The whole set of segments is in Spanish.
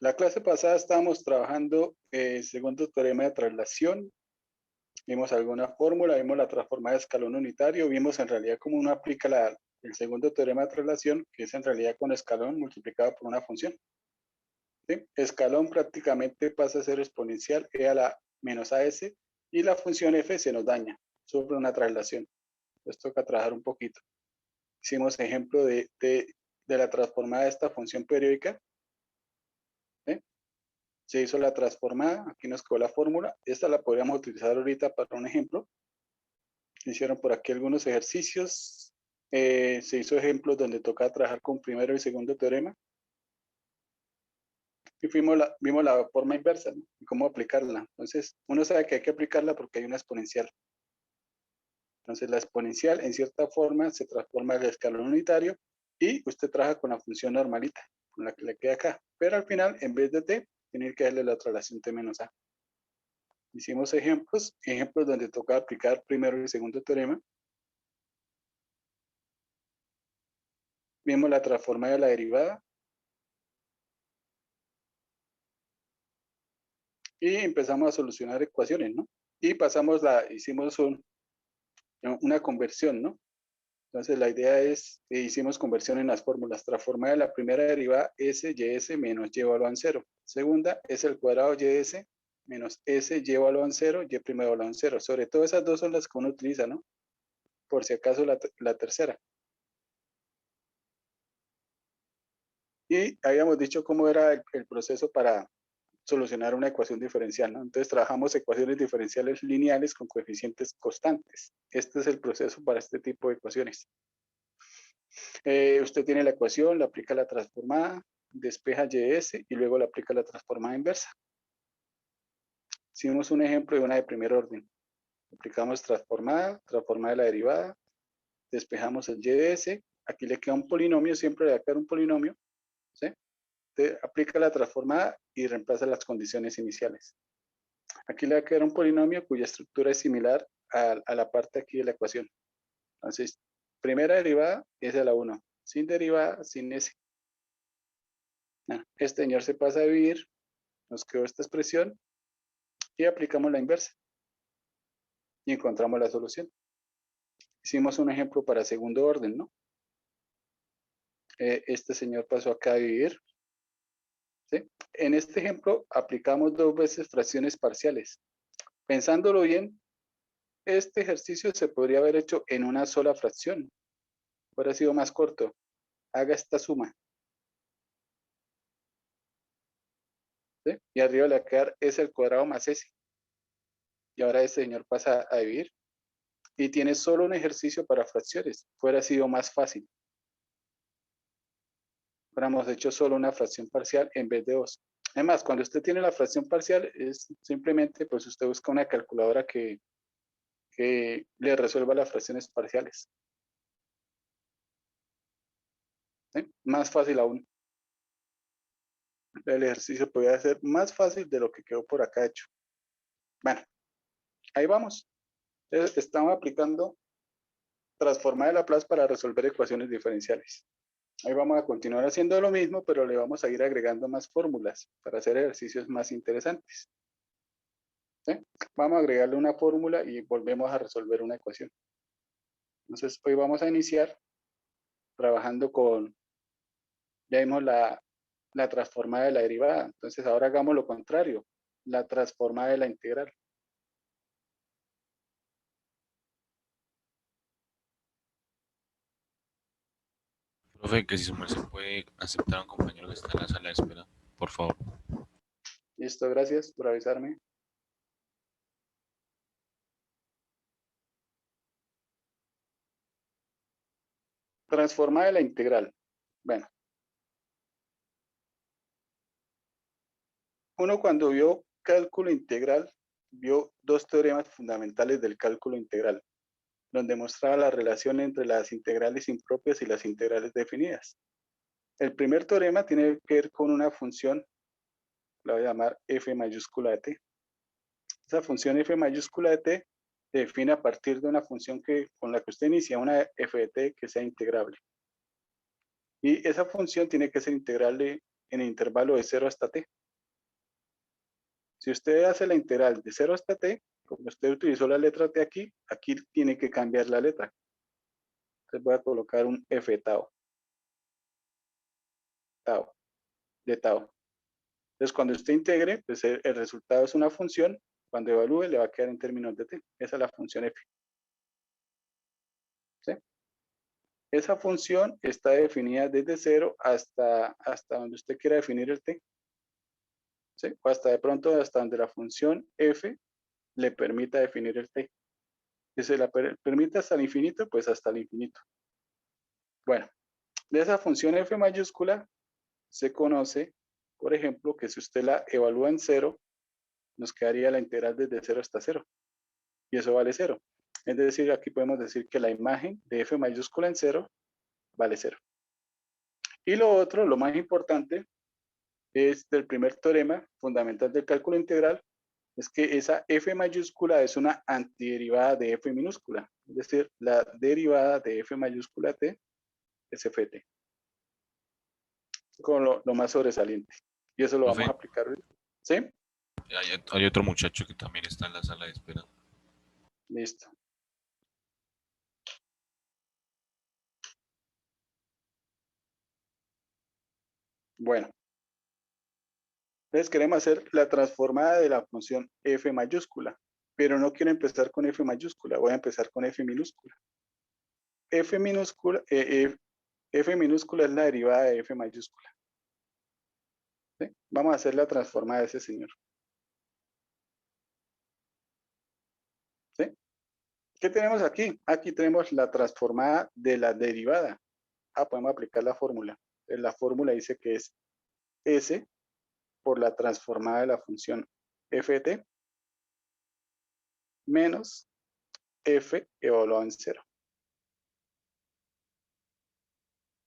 La clase pasada estábamos trabajando el segundo teorema de traslación, vimos alguna fórmula, vimos la transformada de escalón unitario, vimos en realidad cómo uno aplica el segundo teorema de traslación, que es en realidad con escalón multiplicado por una función. ¿Sí? Escalón prácticamente pasa a ser exponencial e a la menos AS y la función f se nos daña sobre una traslación. Entonces toca trabajar un poquito. Hicimos ejemplo de la transformada de esta función periódica. ¿Sí? Se hizo la transformada, aquí nos quedó la fórmula. Esta la podríamos utilizar ahorita para un ejemplo. Se hicieron por aquí algunos ejercicios. Se hizo ejemplos donde toca trabajar con primero y segundo teorema. Y vimos la forma inversa, ¿no? Y cómo aplicarla. Entonces, uno sabe que hay que aplicarla porque hay una exponencial. Entonces, la exponencial, en cierta forma, se transforma al escalón unitario y usted trabaja con la función normalita, con la que le queda acá. Pero al final, en vez de t, tiene que darle la traslación t menos a. Hicimos ejemplos donde toca aplicar primero y segundo teorema. Vimos la transformada de la derivada. Y empezamos a solucionar ecuaciones, ¿no? Y hicimos una conversión, ¿no? Entonces la idea es, hicimos conversión en las fórmulas. Transformada de la primera derivada s ys menos y valor en 0. Segunda es el cuadrado ys menos s y valor en 0, y primero valor en 0. Sobre todo esas dos son las que uno utiliza, ¿no? Por si acaso la tercera. Y habíamos dicho cómo era el proceso para solucionar una ecuación diferencial, ¿no? Entonces trabajamos ecuaciones diferenciales lineales con coeficientes constantes. Este es el proceso para este tipo de ecuaciones. Usted tiene la ecuación, le aplica la transformada, despeja ys y luego le aplica la transformada inversa. Hicimos un ejemplo de una de primer orden. Aplicamos transformada de la derivada, despejamos el ys, aquí le queda un polinomio, siempre le va a quedar un polinomio, ¿sí? Usted aplica la transformada y reemplaza las condiciones iniciales. Aquí le va a quedar un polinomio cuya estructura es similar a la parte aquí de la ecuación. Entonces, primera derivada es de la 1. Sin derivada, sin s. Este señor se pasa a dividir. Nos quedó esta expresión. Y aplicamos la inversa. Y encontramos la solución. Hicimos un ejemplo para segundo orden, ¿no? Este señor pasó acá a dividir. ¿Sí? En este ejemplo, aplicamos 2 veces fracciones parciales. Pensándolo bien, este ejercicio se podría haber hecho en una sola fracción. Hubiera sido más corto. Haga esta suma. ¿Sí? Y arriba le va a quedar s al cuadrado más s. Y ahora este señor pasa a dividir. Y tiene solo un ejercicio para fracciones. Fuera sido más fácil. Hubiéramos hecho solo una fracción parcial en vez de 2. Además, cuando usted tiene la fracción parcial, es simplemente, pues usted busca una calculadora que le resuelva las fracciones parciales. ¿Sí? Más fácil aún. El ejercicio podría ser más fácil de lo que quedó por acá hecho. Bueno, ahí vamos. Estamos aplicando transformar de Laplace para resolver ecuaciones diferenciales. Ahí vamos a continuar haciendo lo mismo, pero le vamos a ir agregando más fórmulas para hacer ejercicios más interesantes. ¿Sí? Vamos a agregarle una fórmula y volvemos a resolver una ecuación. Entonces, hoy vamos a iniciar trabajando ya vimos la transformada de la derivada. Entonces, ahora hagamos lo contrario, la transformada de la integral. Profe, que si su merced puede aceptar a un compañero que está en la sala de espera, por favor. Listo, gracias por avisarme. Transformada de la integral. Bueno, uno cuando vio cálculo integral, vio 2 teoremas fundamentales del cálculo integral, donde mostraba la relación entre las integrales impropias y las integrales definidas. El primer teorema tiene que ver con una función, la voy a llamar f mayúscula de t. Esa función f mayúscula de t se define a partir de una función con la que usted inicia, una f de t que sea integrable. Y esa función tiene que ser integrable en el intervalo de 0 hasta t. Si usted hace la integral de 0 hasta t, como usted utilizó la letra t aquí, aquí tiene que cambiar la letra. Entonces voy a colocar un f tau. Tau, de tau. Entonces cuando usted integre, pues el resultado es una función. Cuando evalúe le va a quedar en términos de t. Esa es la función f. ¿Sí? Esa función está definida desde 0 hasta donde usted quiera definir el t. ¿Sí? O hasta de pronto hasta donde la función f le permita definir el t. Si se la permite hasta el infinito, pues hasta el infinito. Bueno, de esa función f mayúscula se conoce, por ejemplo, que si usted la evalúa en 0, nos quedaría la integral desde 0 hasta 0. Y eso vale 0. Es decir, aquí podemos decir que la imagen de f mayúscula en 0 vale 0. Y lo otro, lo más importante, es del primer teorema fundamental del cálculo integral, es que esa f mayúscula es una antiderivada de f minúscula. Es decir, la derivada de f mayúscula t es ft. Con lo más sobresaliente. Y eso lo vamos Profe, a aplicar hoy. ¿Sí? hay otro muchacho que también está en la sala de espera. Listo. Bueno. Entonces queremos hacer la transformada de la función f mayúscula. Pero no quiero empezar con f mayúscula. Voy a empezar con f minúscula. F minúscula, f minúscula es la derivada de f mayúscula. ¿Sí? Vamos a hacer la transformada de ese señor. ¿Sí? ¿Qué tenemos aquí? Aquí tenemos la transformada de la derivada. Podemos aplicar la fórmula. La fórmula dice que es S por la transformada de la función ft menos f evaluado en 0.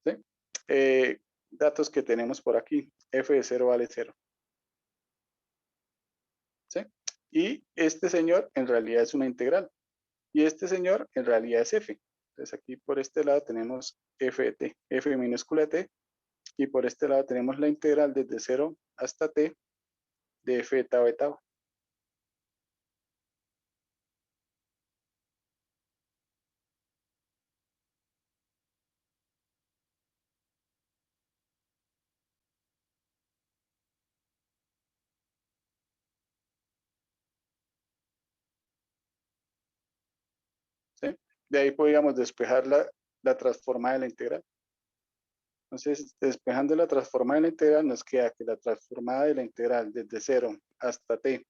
¿Sí? Datos que tenemos por aquí. F de 0 vale 0. ¿Sí? Y este señor en realidad es una integral. Y este señor en realidad es f. Entonces aquí por este lado tenemos f de t, f minúscula t. Y por este lado tenemos la integral desde 0 hasta t de f de tau de tau. ¿Sí? De ahí podríamos despejar la transformada de la integral. Entonces, despejando la transformada de la integral, nos queda que la transformada de la integral desde 0 hasta t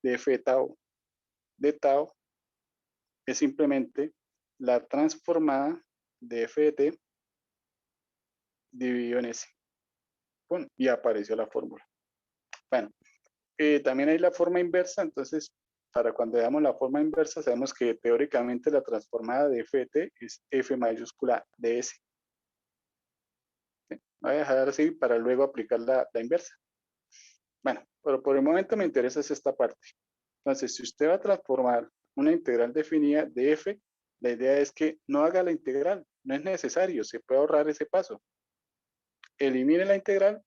de f de tau es simplemente la transformada de f de t dividido en s. ¡Pum! Y apareció la fórmula. Bueno, también hay la forma inversa, entonces para cuando veamos la forma inversa sabemos que teóricamente la transformada de f de t es f mayúscula de s. ¿Sí? Voy a dejar así para luego aplicar la inversa. Bueno, pero por el momento me interesa es esta parte. Entonces, si usted va a transformar una integral definida de f, la idea es que no haga la integral, no es necesario, se puede ahorrar ese paso. Elimine la integral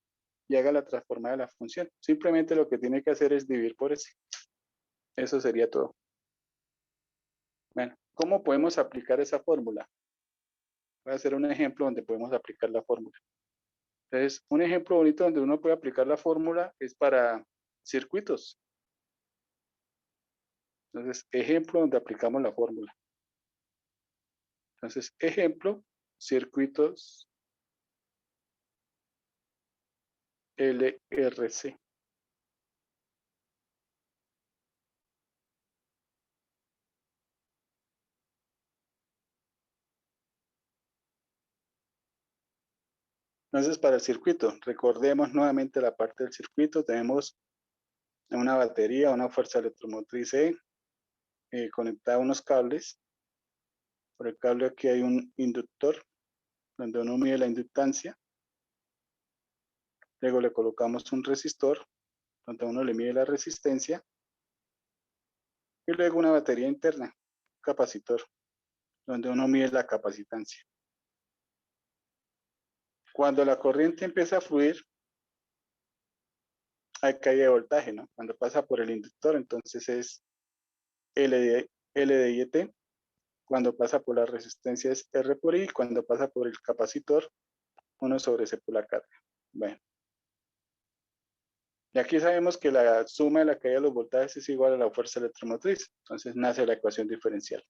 y haga la transformada de la función. Simplemente lo que tiene que hacer es dividir por s. Eso sería todo. Bueno, ¿cómo podemos aplicar esa fórmula? Voy a hacer un ejemplo donde podemos aplicar la fórmula. Entonces, un ejemplo bonito donde uno puede aplicar la fórmula es para circuitos. Entonces, ejemplo donde aplicamos la fórmula. Entonces, ejemplo, circuitos LRC. Entonces, para el circuito, recordemos nuevamente la parte del circuito. Tenemos una batería, una fuerza electromotriz E, conectada a unos cables. Por el cable aquí hay un inductor, donde uno mide la inductancia. Luego le colocamos un resistor, donde uno le mide la resistencia. Y luego una batería interna, un capacitor, donde uno mide la capacitancia. Cuando la corriente empieza a fluir, hay caída de voltaje, ¿no? Cuando pasa por el inductor, entonces es L de IET. Cuando pasa por la resistencia es R por I. Cuando pasa por el capacitor, 1 sobre C por la carga. Bueno. Y aquí sabemos que la suma de la caída de los voltajes es igual a la fuerza electromotriz. Entonces nace la ecuación diferencial.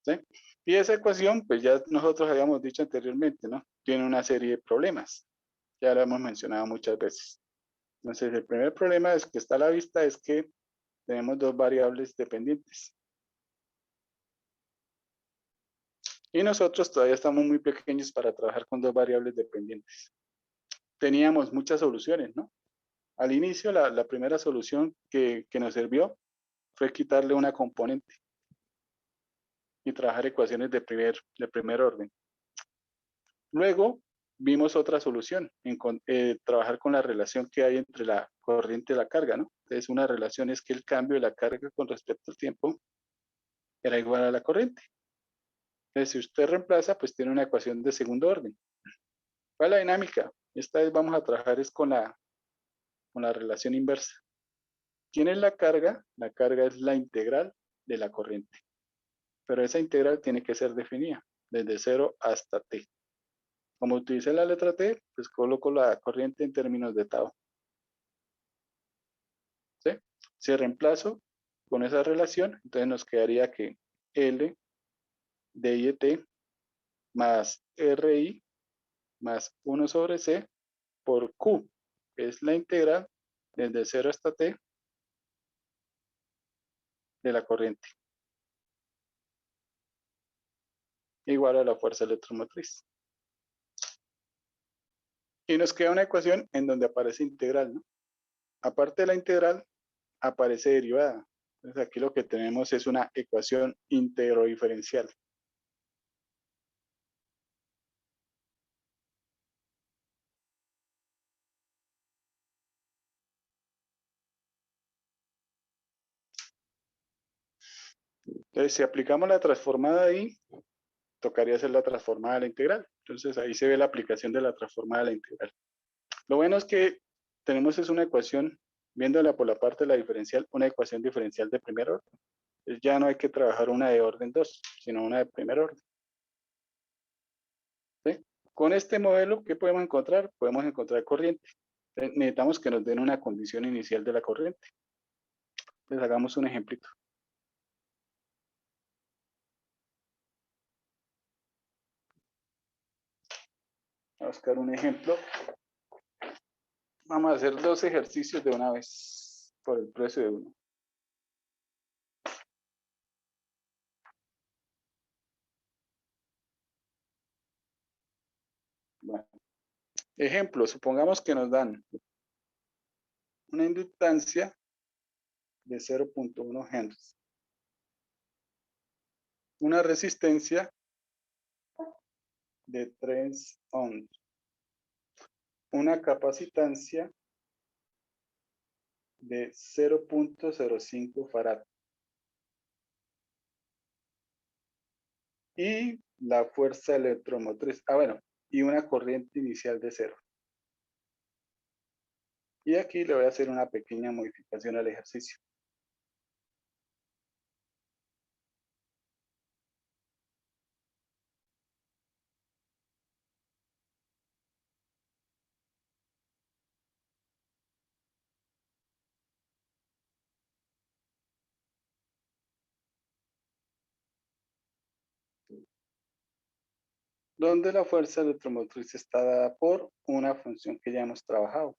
¿Sí? Y esa ecuación, pues ya nosotros habíamos dicho anteriormente, ¿no? Tiene una serie de problemas. Ya lo hemos mencionado muchas veces. Entonces, el primer problema es que está a la vista es que tenemos dos variables dependientes. Y nosotros todavía estamos muy pequeños para trabajar con dos variables dependientes. Teníamos muchas soluciones, ¿no? Al inicio, la primera solución que nos sirvió fue quitarle una componente y trabajar ecuaciones de primer orden. Luego vimos otra solución, trabajar con la relación que hay entre la corriente y la carga, ¿no? Entonces, una relación es que el cambio de la carga con respecto al tiempo era igual a la corriente. Entonces, si usted reemplaza, pues tiene una ecuación de segundo orden. ¿Cuál es la dinámica? Esta vez vamos a trabajar es con la relación inversa. ¿Quién es la carga? La carga es la integral de la corriente. Pero esa integral tiene que ser definida desde 0 hasta t. Como utilicé la letra t, pues coloco la corriente en términos de tau. ¿Sí? Si reemplazo con esa relación, entonces nos quedaría que L de IET más RI más 1 sobre C por Q, que es la integral desde 0 hasta t de la corriente, igual a la fuerza electromotriz. Y nos queda una ecuación en donde aparece integral, ¿no? Aparte de la integral, aparece derivada. Entonces aquí lo que tenemos es una ecuación íntegro-diferencial. Entonces, si aplicamos la transformada ahí, tocaría hacer la transformada a la integral. Entonces, ahí se ve la aplicación de la transformada a la integral. Lo bueno es que tenemos es una ecuación, viéndola por la parte de la diferencial, una ecuación diferencial de primer orden. Entonces, ya no hay que trabajar una de orden 2, sino una de primer orden. ¿Sí? Con este modelo, ¿qué podemos encontrar? Podemos encontrar corriente. Entonces, necesitamos que nos den una condición inicial de la corriente. Entonces, hagamos un ejemplito. Vamos a buscar un ejemplo. Vamos a hacer 2 ejercicios de una vez por el precio de uno. Bueno, ejemplo, supongamos que nos dan una inductancia de 0.1 Henry, una resistencia de 3 ohms, una capacitancia de 0.05 farad y la fuerza electromotriz, bueno, y una corriente inicial de 0. Y aquí le voy a hacer una pequeña modificación al ejercicio. Donde la fuerza electromotriz está dada por una función que ya hemos trabajado.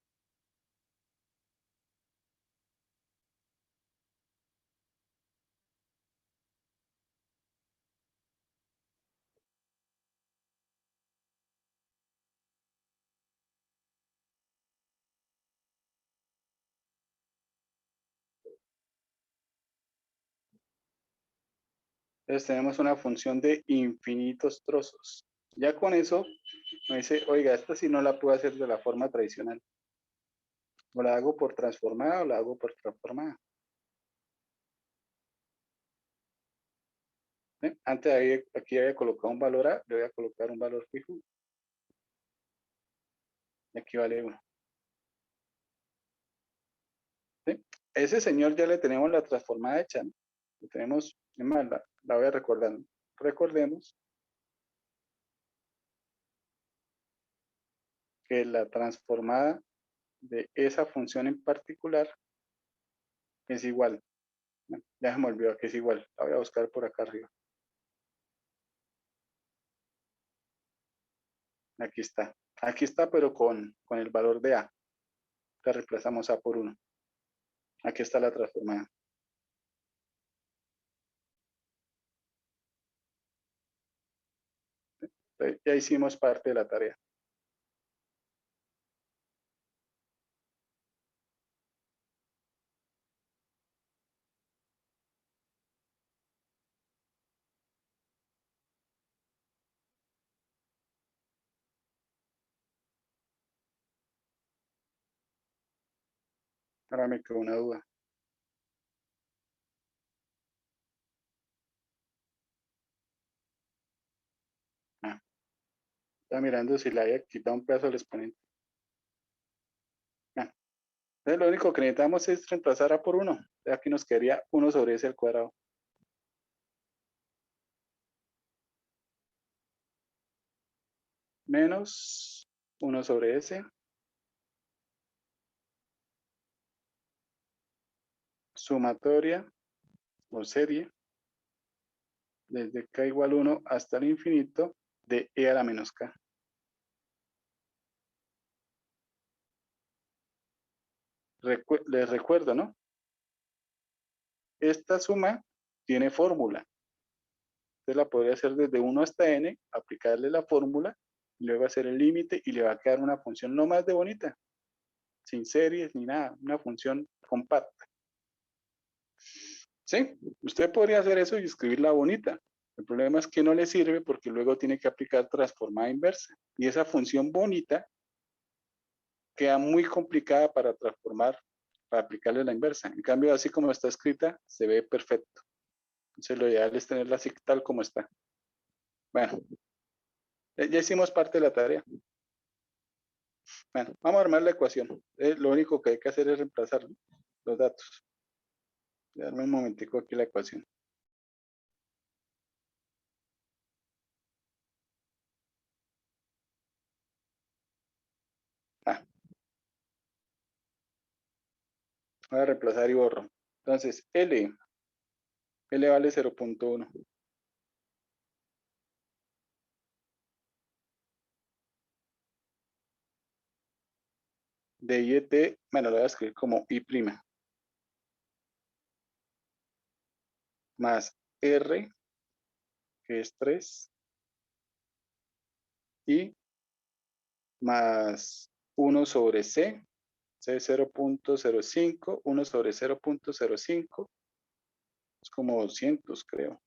Entonces tenemos una función de infinitos trozos. Ya con eso me dice, oiga, esta sí no la puedo hacer de la forma tradicional. O la hago por transformada o la hago por transformada. ¿Sí? Antes ahí, aquí había colocado un valor A, le voy a colocar un valor fijo. Y aquí vale 1. ¿Sí? Ese señor ya le tenemos la transformada hecha, ¿no? Lo tenemos, es más, la voy a recordar, ¿no? Recordemos que la transformada de esa función en particular es igual. Bueno, ya se me olvidó que es igual. La voy a buscar por acá arriba. Aquí está. Aquí está, pero con el valor de A. La reemplazamos A por 1. Aquí está la transformada. Ya hicimos parte de la tarea. Ahora me quedó una duda. Ah, está mirando si le haya quitado un pedazo al exponente. Ah, entonces lo único que necesitamos es reemplazar A por 1. Aquí nos quedaría 1 sobre S al cuadrado. Menos 1 sobre S. Sumatoria o serie. Desde K igual 1 hasta el infinito de E a la menos K. Les recuerdo, ¿no? Esta suma tiene fórmula. Usted la podría hacer desde 1 hasta n, aplicarle la fórmula, luego hacer el límite y le va a quedar una función no más de bonita, sin series ni nada, una función compacta. ¿Sí? Usted podría hacer eso y escribirla bonita. El problema es que no le sirve porque luego tiene que aplicar transformada inversa. Y esa función bonita queda muy complicada para transformar, para aplicarle la inversa. En cambio, así como está escrita, se ve perfecto. Entonces, lo ideal es tenerla así tal como está. Bueno, ya hicimos parte de la tarea. Bueno, vamos a armar la ecuación. Lo único que hay que hacer es reemplazar, ¿no?, los datos. Darme un momentico aquí la ecuación. Ah, voy a reemplazar y borro. Entonces, L vale 0.1. De I de T, bueno, lo voy a escribir como I', más R, que es 3, y más 1 sobre C 0.05, 1 sobre 0.05, es como 200, creo.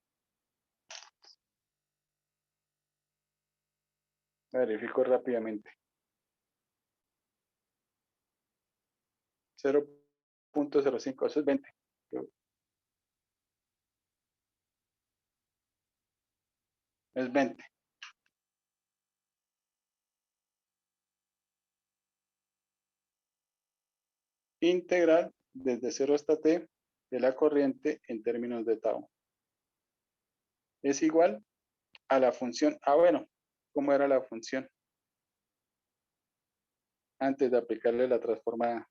Verifico rápidamente. 0.05, eso es 20. Es 20. Integral desde 0 hasta t de la corriente en términos de tau. Es igual a la función, bueno, ¿cómo era la función? Antes de aplicarle la transformada.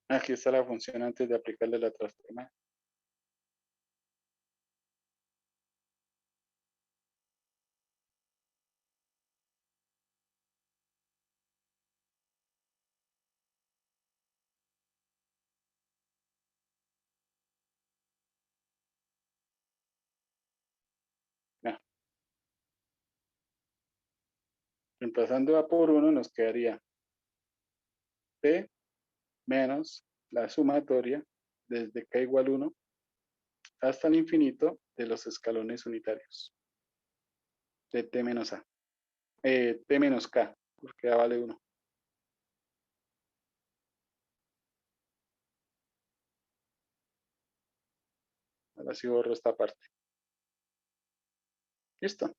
Aquí está la función antes de aplicarle la transformada. Ya. Reemplazando A por 1 nos quedaría P menos la sumatoria desde K igual 1 hasta el infinito de los escalones unitarios de T menos A. T menos K, porque A vale 1. Ahora sí borro esta parte. Listo.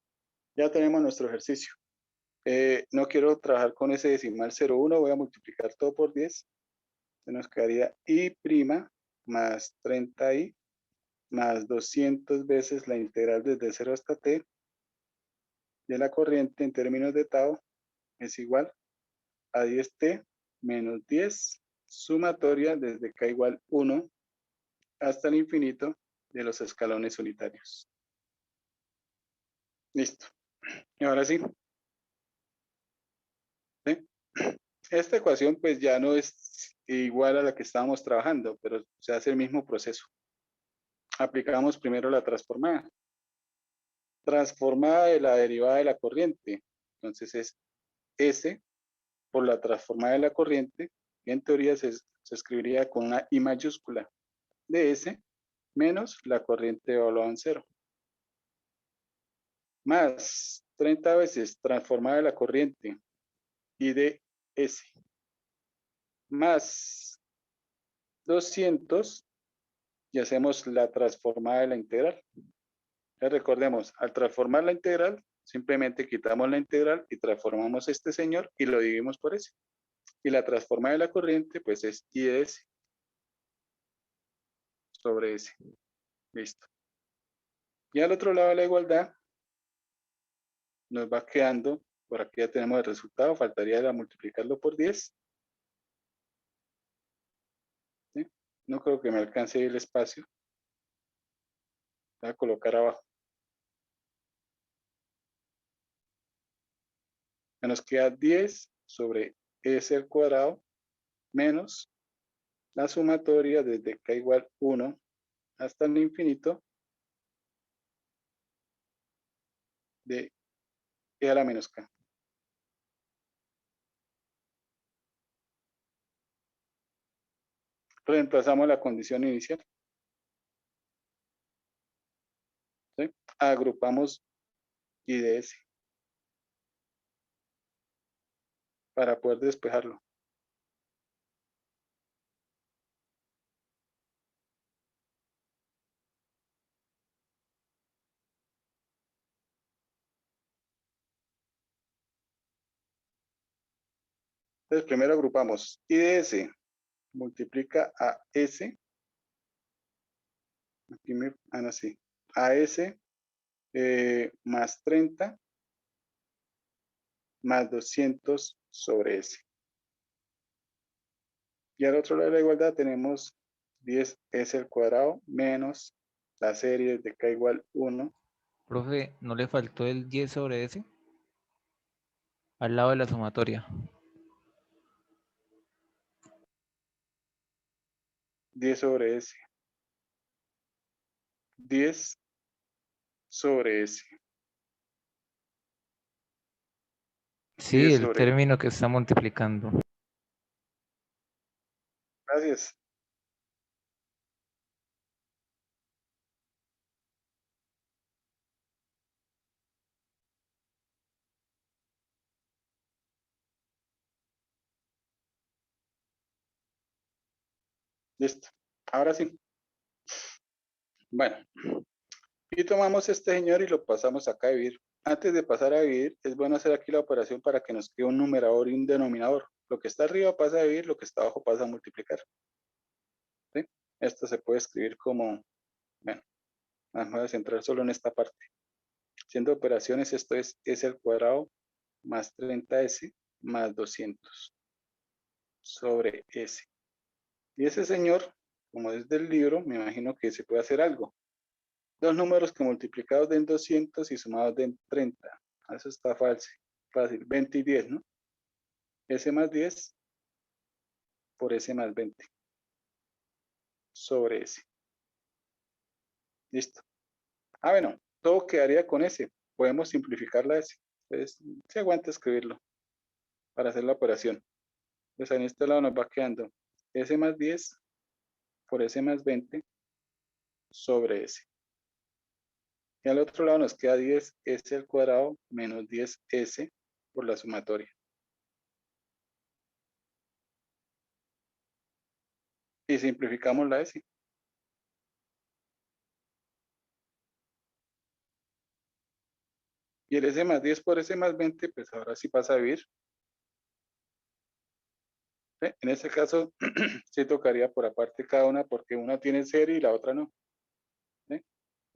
Ya tenemos nuestro ejercicio. No quiero trabajar con ese decimal 0,1. Voy a multiplicar todo por 10. Se nos quedaría I' más 30i más 200 veces la integral desde 0 hasta t de la corriente en términos de tau es igual a 10t menos 10 sumatoria desde k igual 1 hasta el infinito de los escalones unitarios. Listo. Y ahora sí. ¿Sí? Esta ecuación pues ya no es igual a la que estábamos trabajando, pero se hace el mismo proceso. Aplicamos primero la transformada. Transformada de la derivada de la corriente. Entonces es S por la transformada de la corriente, y en teoría se escribiría con una I mayúscula de S menos la corriente evaluada en 0. Más 30 veces transformada de la corriente I de S. Más 200 y hacemos la transformada de la integral. Ya recordemos, al transformar la integral, simplemente quitamos la integral y transformamos este señor y lo dividimos por S. Y la transformada de la corriente, pues es I de S sobre S. Listo. Y al otro lado de la igualdad, nos va quedando, por aquí ya tenemos el resultado, faltaría multiplicarlo por 10. ¿Sí? No creo que me alcance el espacio. Voy a colocar abajo. Nos queda 10 sobre S al cuadrado menos la sumatoria desde k igual 1 hasta el infinito de e a la menos k. Reemplazamos la condición inicial. ¿Sí? Agrupamos I de S para poder despejarlo. Entonces primero agrupamos I de S multiplica a S. Aquí no, sí. A S más 30 más 200 sobre S. Y al otro lado de la igualdad tenemos 10S al cuadrado menos la serie de k igual 1. Profe, ¿no le faltó el 10 sobre S? Al lado de la sumatoria. 10 sobre S. 10 sobre S. Sí, 10 el sobre. término que está multiplicando. Gracias. Listo. Ahora sí. Bueno. Y tomamos este señor y lo pasamos acá a dividir. Antes de pasar a dividir, es bueno hacer aquí la operación para que nos quede un numerador y un denominador. Lo que está arriba pasa a dividir, lo que está abajo pasa a multiplicar. ¿Sí? Esto se puede escribir como, bueno, me voy a centrar solo en esta parte. Haciendo operaciones, esto es S al cuadrado más 30S más 200 sobre S. Y ese señor, como es del libro, me imagino que se puede hacer algo. Dos números que multiplicados den 200 y sumados den 30. Eso está fácil. 20 y 10, ¿no? S más 10 por S más 20 sobre S. Listo. Bueno, todo quedaría con S. Podemos simplificar la S. Entonces, se aguanta escribirlo para hacer la operación. Entonces, en este lado nos va quedando S más 10 por S más 20 sobre S. Y al otro lado nos queda 10s al cuadrado menos 10s por la sumatoria. Y simplificamos la s. Y el s más 10 por s más 20, pues ahora sí pasa a dividir. En este caso, sí tocaría por aparte cada una porque una tiene serie y la otra no.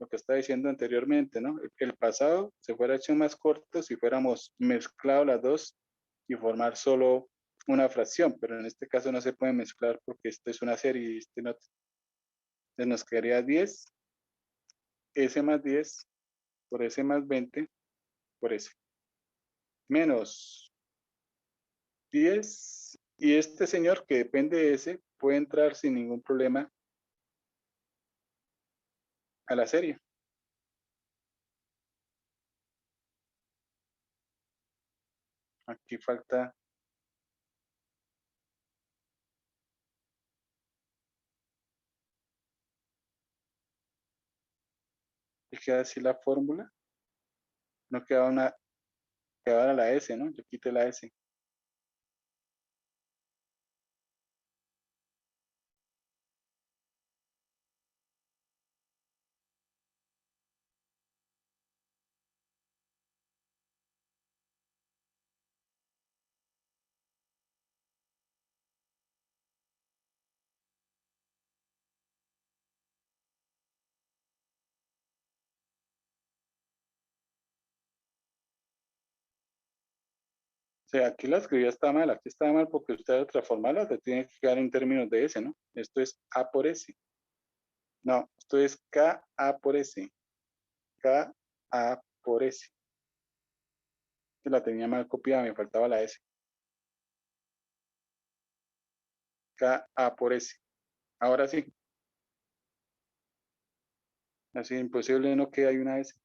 Lo que estaba diciendo anteriormente, ¿no? El pasado se fuera hecho más corto si fuéramos mezclado las dos y formar solo una fracción, pero en este caso no se puede mezclar porque esto es una serie y este no. Entonces nos quedaría 10, s más 10 por s más 20 por s. Menos 10 y este señor que depende de s puede entrar sin ningún problema a la serie. Aquí falta, y queda así la fórmula, no queda una, quedaba la s, ¿no? Yo quité la s. O sea, aquí la escribía está mal, aquí está mal porque usted al transformarla te tiene que quedar en términos de S, ¿no? Esto es A por S. No, esto es KA por S. KA por S. Que la tenía mal copiada, me faltaba la S. KA por S. Ahora sí. Así imposible no que hay una S.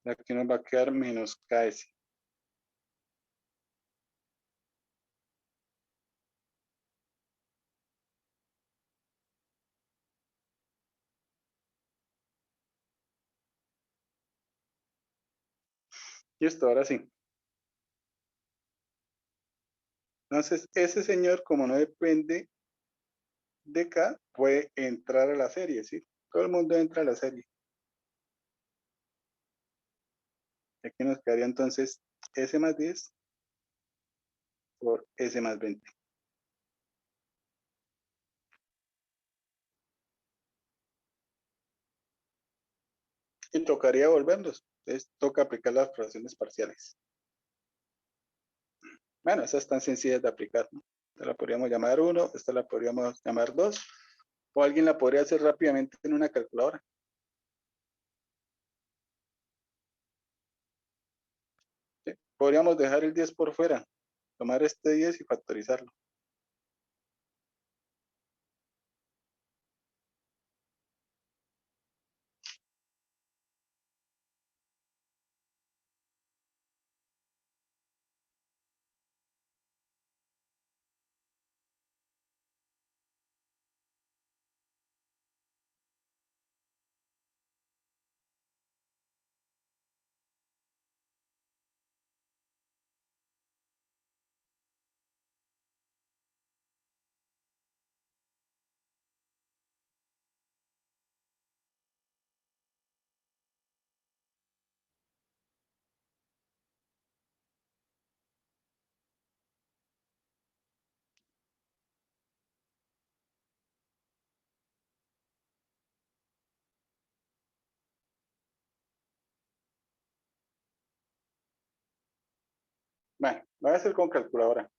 Aquí nos va a quedar menos KS. Y esto ahora sí. Entonces, ese señor, como no depende de K, puede entrar a la serie, ¿sí? Todo el mundo entra a la serie. Aquí nos quedaría entonces S más 10 por S más 20. Y tocaría volverlos. Entonces toca aplicar las fracciones parciales. Bueno, esas están sencillas de aplicar, ¿no? Esta la podríamos llamar 1, esta la podríamos llamar 2, o alguien la podría hacer rápidamente en una calculadora. ¿Sí? Podríamos dejar el 10 por fuera, tomar este 10 y factorizarlo. Bueno, voy a hacer con calculadora.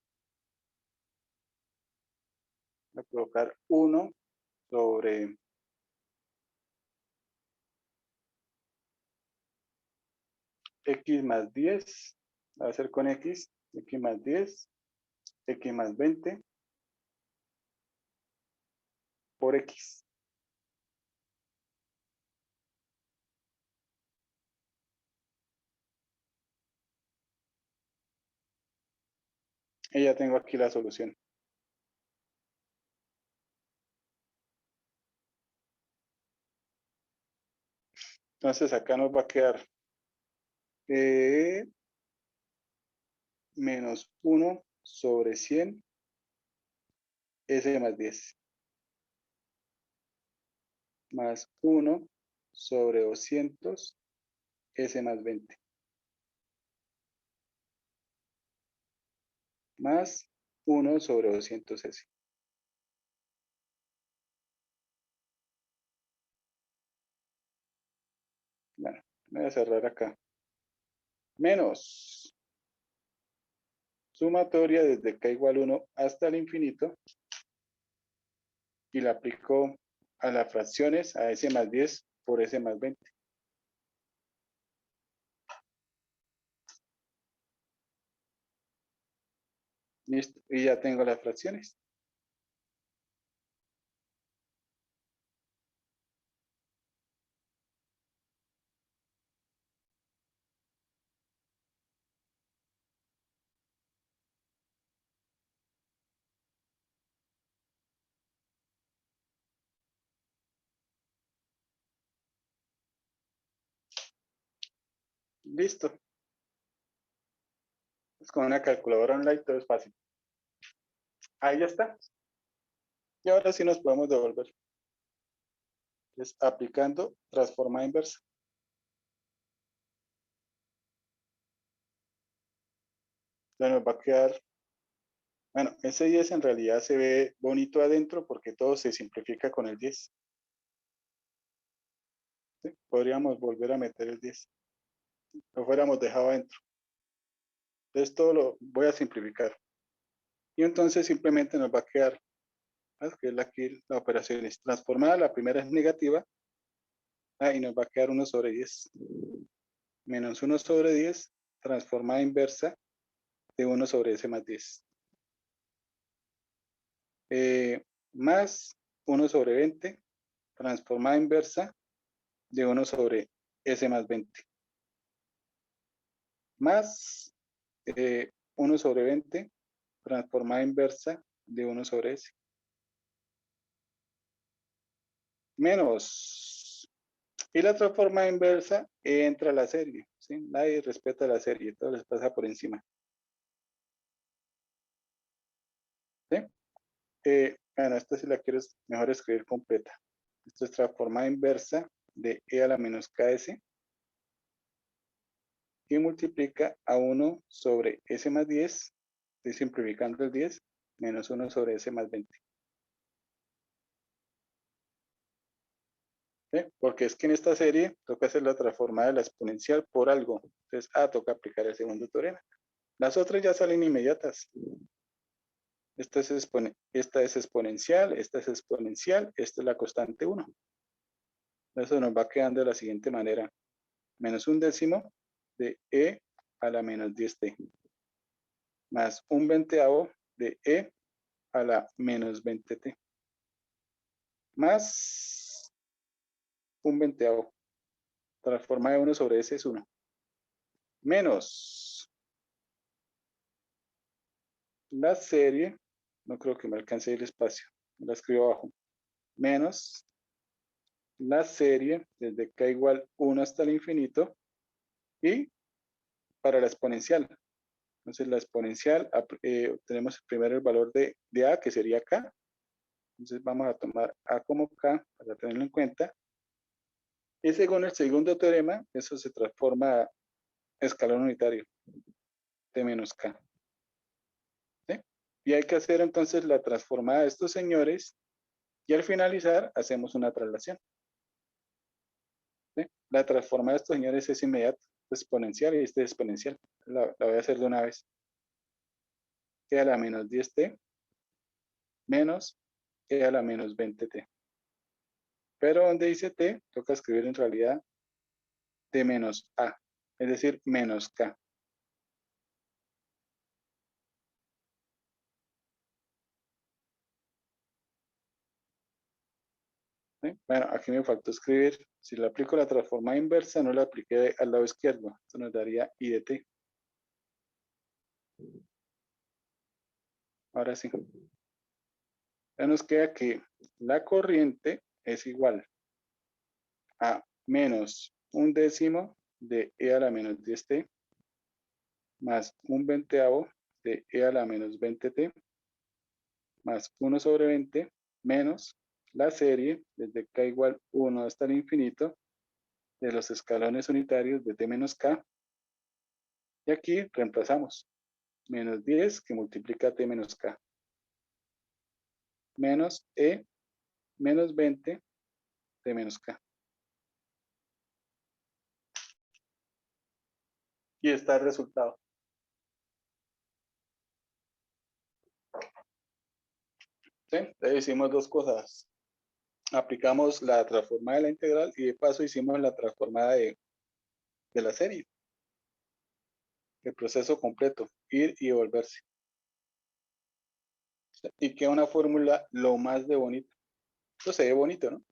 Voy a colocar 1 sobre x más 10. Voy a hacer con x más 10, x más 20 por x. Y ya tengo aquí la solución. Entonces acá nos va a quedar menos 1 sobre 100 S más 10. Más 1 sobre 200 S más 20. Más 1 sobre 200 S. Bueno, voy a cerrar acá. Menos sumatoria desde k igual 1 hasta el infinito. Y la aplico a las fracciones, a S más 10 por S más 20. Listo, y ya tengo las fracciones. Listo. Pues con una calculadora online todo es fácil. Ahí ya está. Y ahora sí nos podemos devolver. Es aplicando transformada inversa. Ya nos va a quedar, bueno, ese 10 en realidad se ve bonito adentro porque todo se simplifica con el 10. ¿Sí? Podríamos volver a meter el 10. Lo fuéramos dejado adentro. Entonces todo lo voy a simplificar. Y entonces simplemente nos va a quedar, que es aquí la operación es transformada, la primera es negativa, y nos va a quedar 1 sobre 10. Menos 1 sobre 10, transformada inversa de 1 sobre S más 10. Más 1 sobre 20, transformada inversa de 1 sobre S más 20. Más 1 sobre 20, transformada inversa de 1 sobre S. Menos. Y la transformada inversa entra a la serie. ¿Sí? Nadie respeta la serie, todo les pasa por encima. ¿Sí? Bueno, esta si la quieres mejor escribir completa. Esto es transformada inversa de E a la menos KS. Y multiplica a 1 sobre S más 10. Estoy simplificando el 10. Menos 1 sobre S más 20. ¿Sí? Porque es que en esta serie toca hacer la transformada de la exponencial por algo. Entonces, toca aplicar el segundo teorema. Las otras ya salen inmediatas. Esta es exponencial, esta es exponencial, esta es la constante 1. Eso nos va quedando de la siguiente manera. Menos 1/10 de E a la menos 10t. Más 1/20 de E a la menos 20t. Más 1/20. Transforma de 1 sobre S es 1. Menos la serie, no creo que me alcance el espacio, la escribo abajo. Menos la serie desde k igual 1 hasta el infinito y para la exponencial. Entonces la exponencial, obtenemos primero el valor de A, que sería K. Entonces vamos a tomar A como K para tenerlo en cuenta. Y según el segundo teorema, eso se transforma a escalón unitario de menos K. ¿Sí? Y hay que hacer entonces la transformada de estos señores y al finalizar hacemos una traslación. ¿Sí? La transformada de estos señores es inmediata, exponencial y este es exponencial. La voy a hacer de una vez. Queda la menos 10t menos queda la menos 20t. Pero donde dice t, toca escribir en realidad de menos a, es decir, menos k. ¿Sí? Bueno, aquí me faltó escribir, si le aplico la transformada inversa, no la apliqué al lado izquierdo, esto nos daría i de t. Ahora sí. Ya nos queda que la corriente es igual a menos 1/10 de e a la menos 10t más 1/20 de e a la menos 20t más 1 sobre 20 menos la serie desde k igual 1 hasta el infinito de los escalones unitarios de t menos k. Y aquí reemplazamos menos 10 que multiplica t menos k menos e menos 20 t menos k. Y está el resultado. ¿Sí? Entonces hicimos dos cosas. Aplicamos la transformada de la integral y de paso hicimos la transformada de la serie. El proceso completo, ir y volverse. Y queda una fórmula lo más de bonito. Esto se ve bonito, ¿no?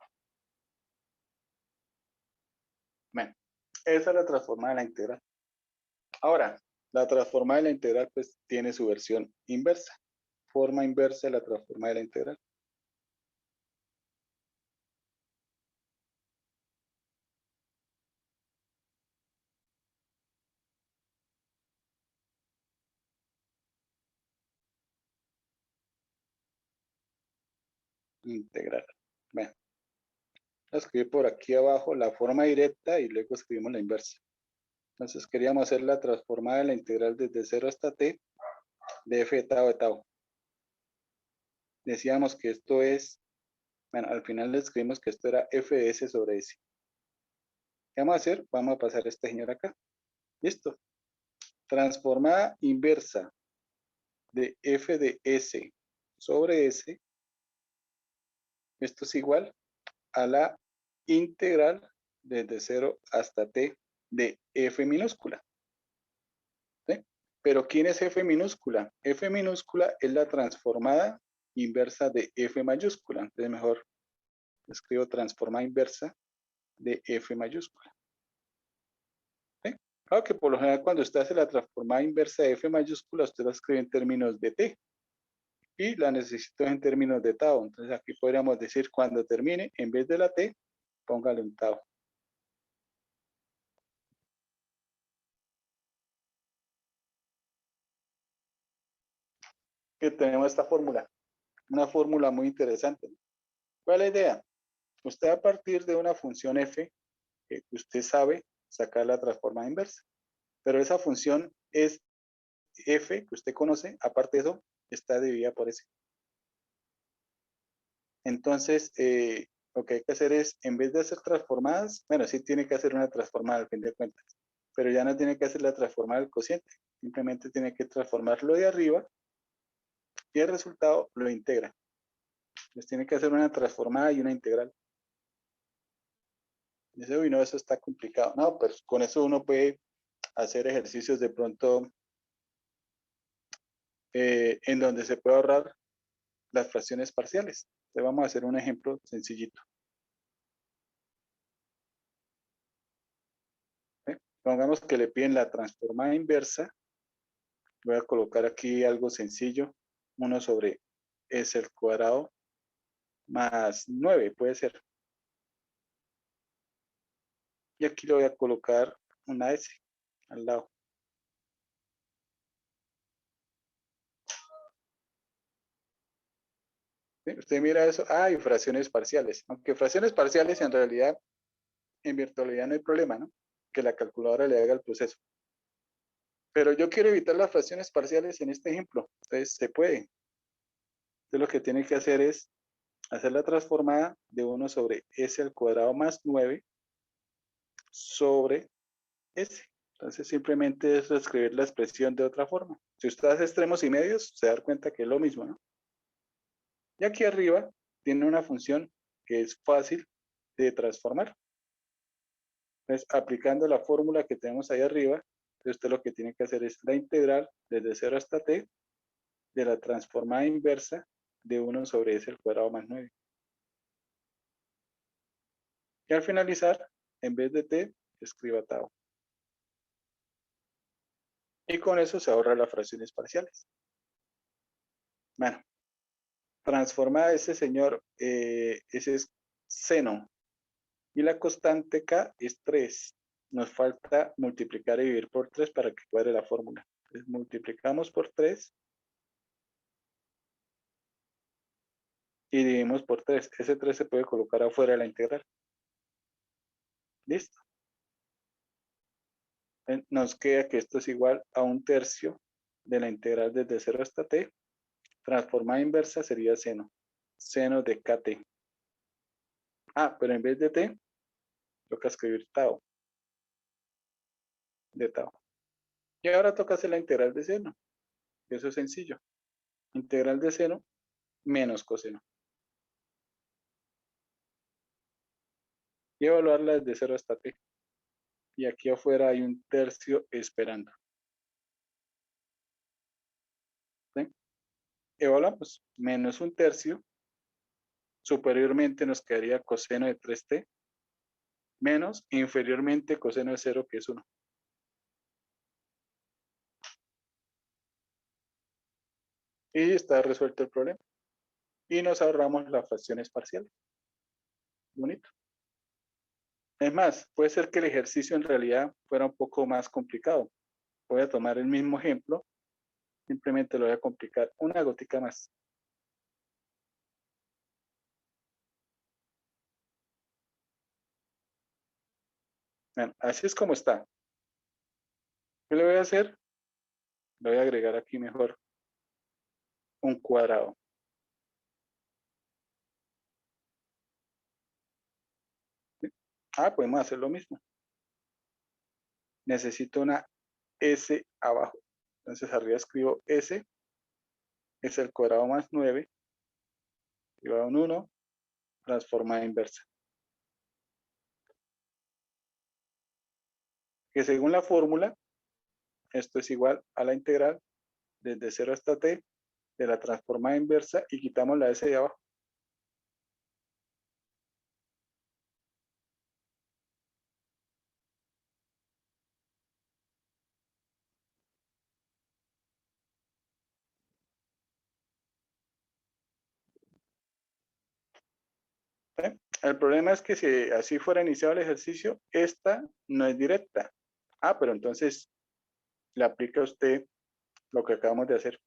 Bueno, esa es la transformada de la integral. Ahora, la transformada de la integral pues tiene su versión inversa. Forma inversa de la transformada de la integral. Integral. Bueno, escribí por aquí abajo la forma directa y luego escribimos la inversa. Entonces queríamos hacer la transformada de la integral desde 0 hasta t de f de tau de tau. Decíamos que esto es, bueno, al final le escribimos que esto era f de s sobre s. ¿Qué vamos a hacer? Vamos a pasar a este señor acá. Listo. Transformada inversa de f de s sobre s. Esto es igual a la integral desde 0 hasta t de f minúscula. ¿Sí? Pero ¿quién es f minúscula? F minúscula es la transformada inversa de f mayúscula. Entonces mejor escribo transformada inversa de f mayúscula. ¿Sí? Claro que por lo general cuando usted hace la transformada inversa de f mayúscula, usted la escribe en términos de t. Y la necesito en términos de tau. Entonces aquí podríamos decir cuando termine, en vez de la t, póngale un tau. Que tenemos esta fórmula. Una fórmula muy interesante. ¿Cuál es la idea? Usted a partir de una función f, que usted sabe sacar la transformada inversa. Pero esa función es f, que usted conoce, aparte de eso, está dividida por s. Entonces, lo que hay que hacer es, en vez de hacer transformadas, bueno, sí tiene que hacer una transformada al fin de cuentas, pero ya no tiene que hacer la transformada del cociente, simplemente tiene que transformarlo de arriba y el resultado lo integra. Entonces tiene que hacer una transformada y una integral. Dice, uy, no, eso está complicado. No, pues con eso uno puede hacer ejercicios de pronto en donde se puede ahorrar las fracciones parciales. Entonces vamos a hacer un ejemplo sencillito. Pongamos que le piden la transformada inversa. Voy a colocar aquí algo sencillo. 1 sobre s al cuadrado más 9, puede ser. Y aquí le voy a colocar una s al lado. ¿Sí? Usted mira eso. Ah, y fracciones parciales. Aunque fracciones parciales en realidad, en virtualidad no hay problema, ¿no? Que la calculadora le haga el proceso. Pero yo quiero evitar las fracciones parciales en este ejemplo. Entonces se puede. Entonces lo que tiene que hacer es hacer la transformada de 1 sobre s al cuadrado más 9 sobre s. Entonces simplemente es reescribir la expresión de otra forma. Si usted hace extremos y medios, se da cuenta que es lo mismo, ¿no? Y aquí arriba tiene una función que es fácil de transformar. Entonces, aplicando la fórmula que tenemos ahí arriba, usted lo que tiene que hacer es la integral desde 0 hasta t de la transformada inversa de 1 sobre s al cuadrado más 9. Y al finalizar, en vez de t, escriba tau. Y con eso se ahorra las fracciones parciales. Bueno, transforma a ese señor, ese es seno. Y la constante K es 3. Nos falta multiplicar y dividir por 3 para que cuadre la fórmula. Entonces, multiplicamos por 3 y dividimos por 3. Ese 3 se puede colocar afuera de la integral. Listo. Nos queda que esto es igual a 1/3 de la integral desde 0 hasta t. Transformada inversa sería seno. Seno de kt. Ah, pero en vez de t, toca escribir tau. De tau. Y ahora toca hacer la integral de seno. Eso es sencillo. Integral de seno menos coseno. Y evaluarla desde 0 hasta t. Y aquí afuera hay 1/3 esperando. ¿Sí? Evaluamos. Menos 1/3. Superiormente nos quedaría coseno de 3t. Menos inferiormente coseno de 0, que es 1. Y está resuelto el problema. Y nos ahorramos las fracciones parciales. Bonito. Es más, puede ser que el ejercicio en realidad fuera un poco más complicado. Voy a tomar el mismo ejemplo. Simplemente lo voy a complicar una gotica más. Bueno, así es como está. ¿Qué le voy a hacer? Le voy a agregar aquí mejor un cuadrado. ¿Sí? Ah, podemos hacer lo mismo. Necesito una S abajo. Entonces arriba escribo S, es el cuadrado más 9, lleva un 1, transformada inversa. Que según la fórmula, esto es igual a la integral desde 0 hasta t de la transformada inversa y quitamos la S de abajo. ¿Sí? El problema es que si así fuera iniciado el ejercicio, esta no es directa. Ah, pero entonces le aplica a usted lo que acabamos de hacer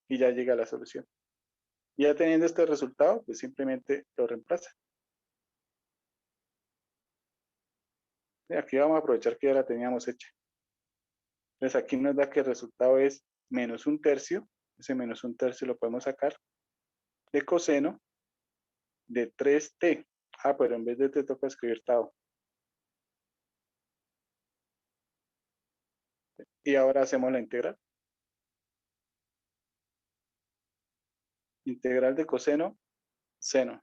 y ya llega a la solución. Y ya teniendo este resultado, pues simplemente lo reemplaza. Y aquí vamos a aprovechar que ya la teníamos hecha. Entonces aquí nos da que el resultado es menos 1/3. Ese menos 1/3 lo podemos sacar de coseno de 3t. Ah, pero en vez de t toca escribir tau. Y ahora hacemos la integral. Integral de coseno, seno.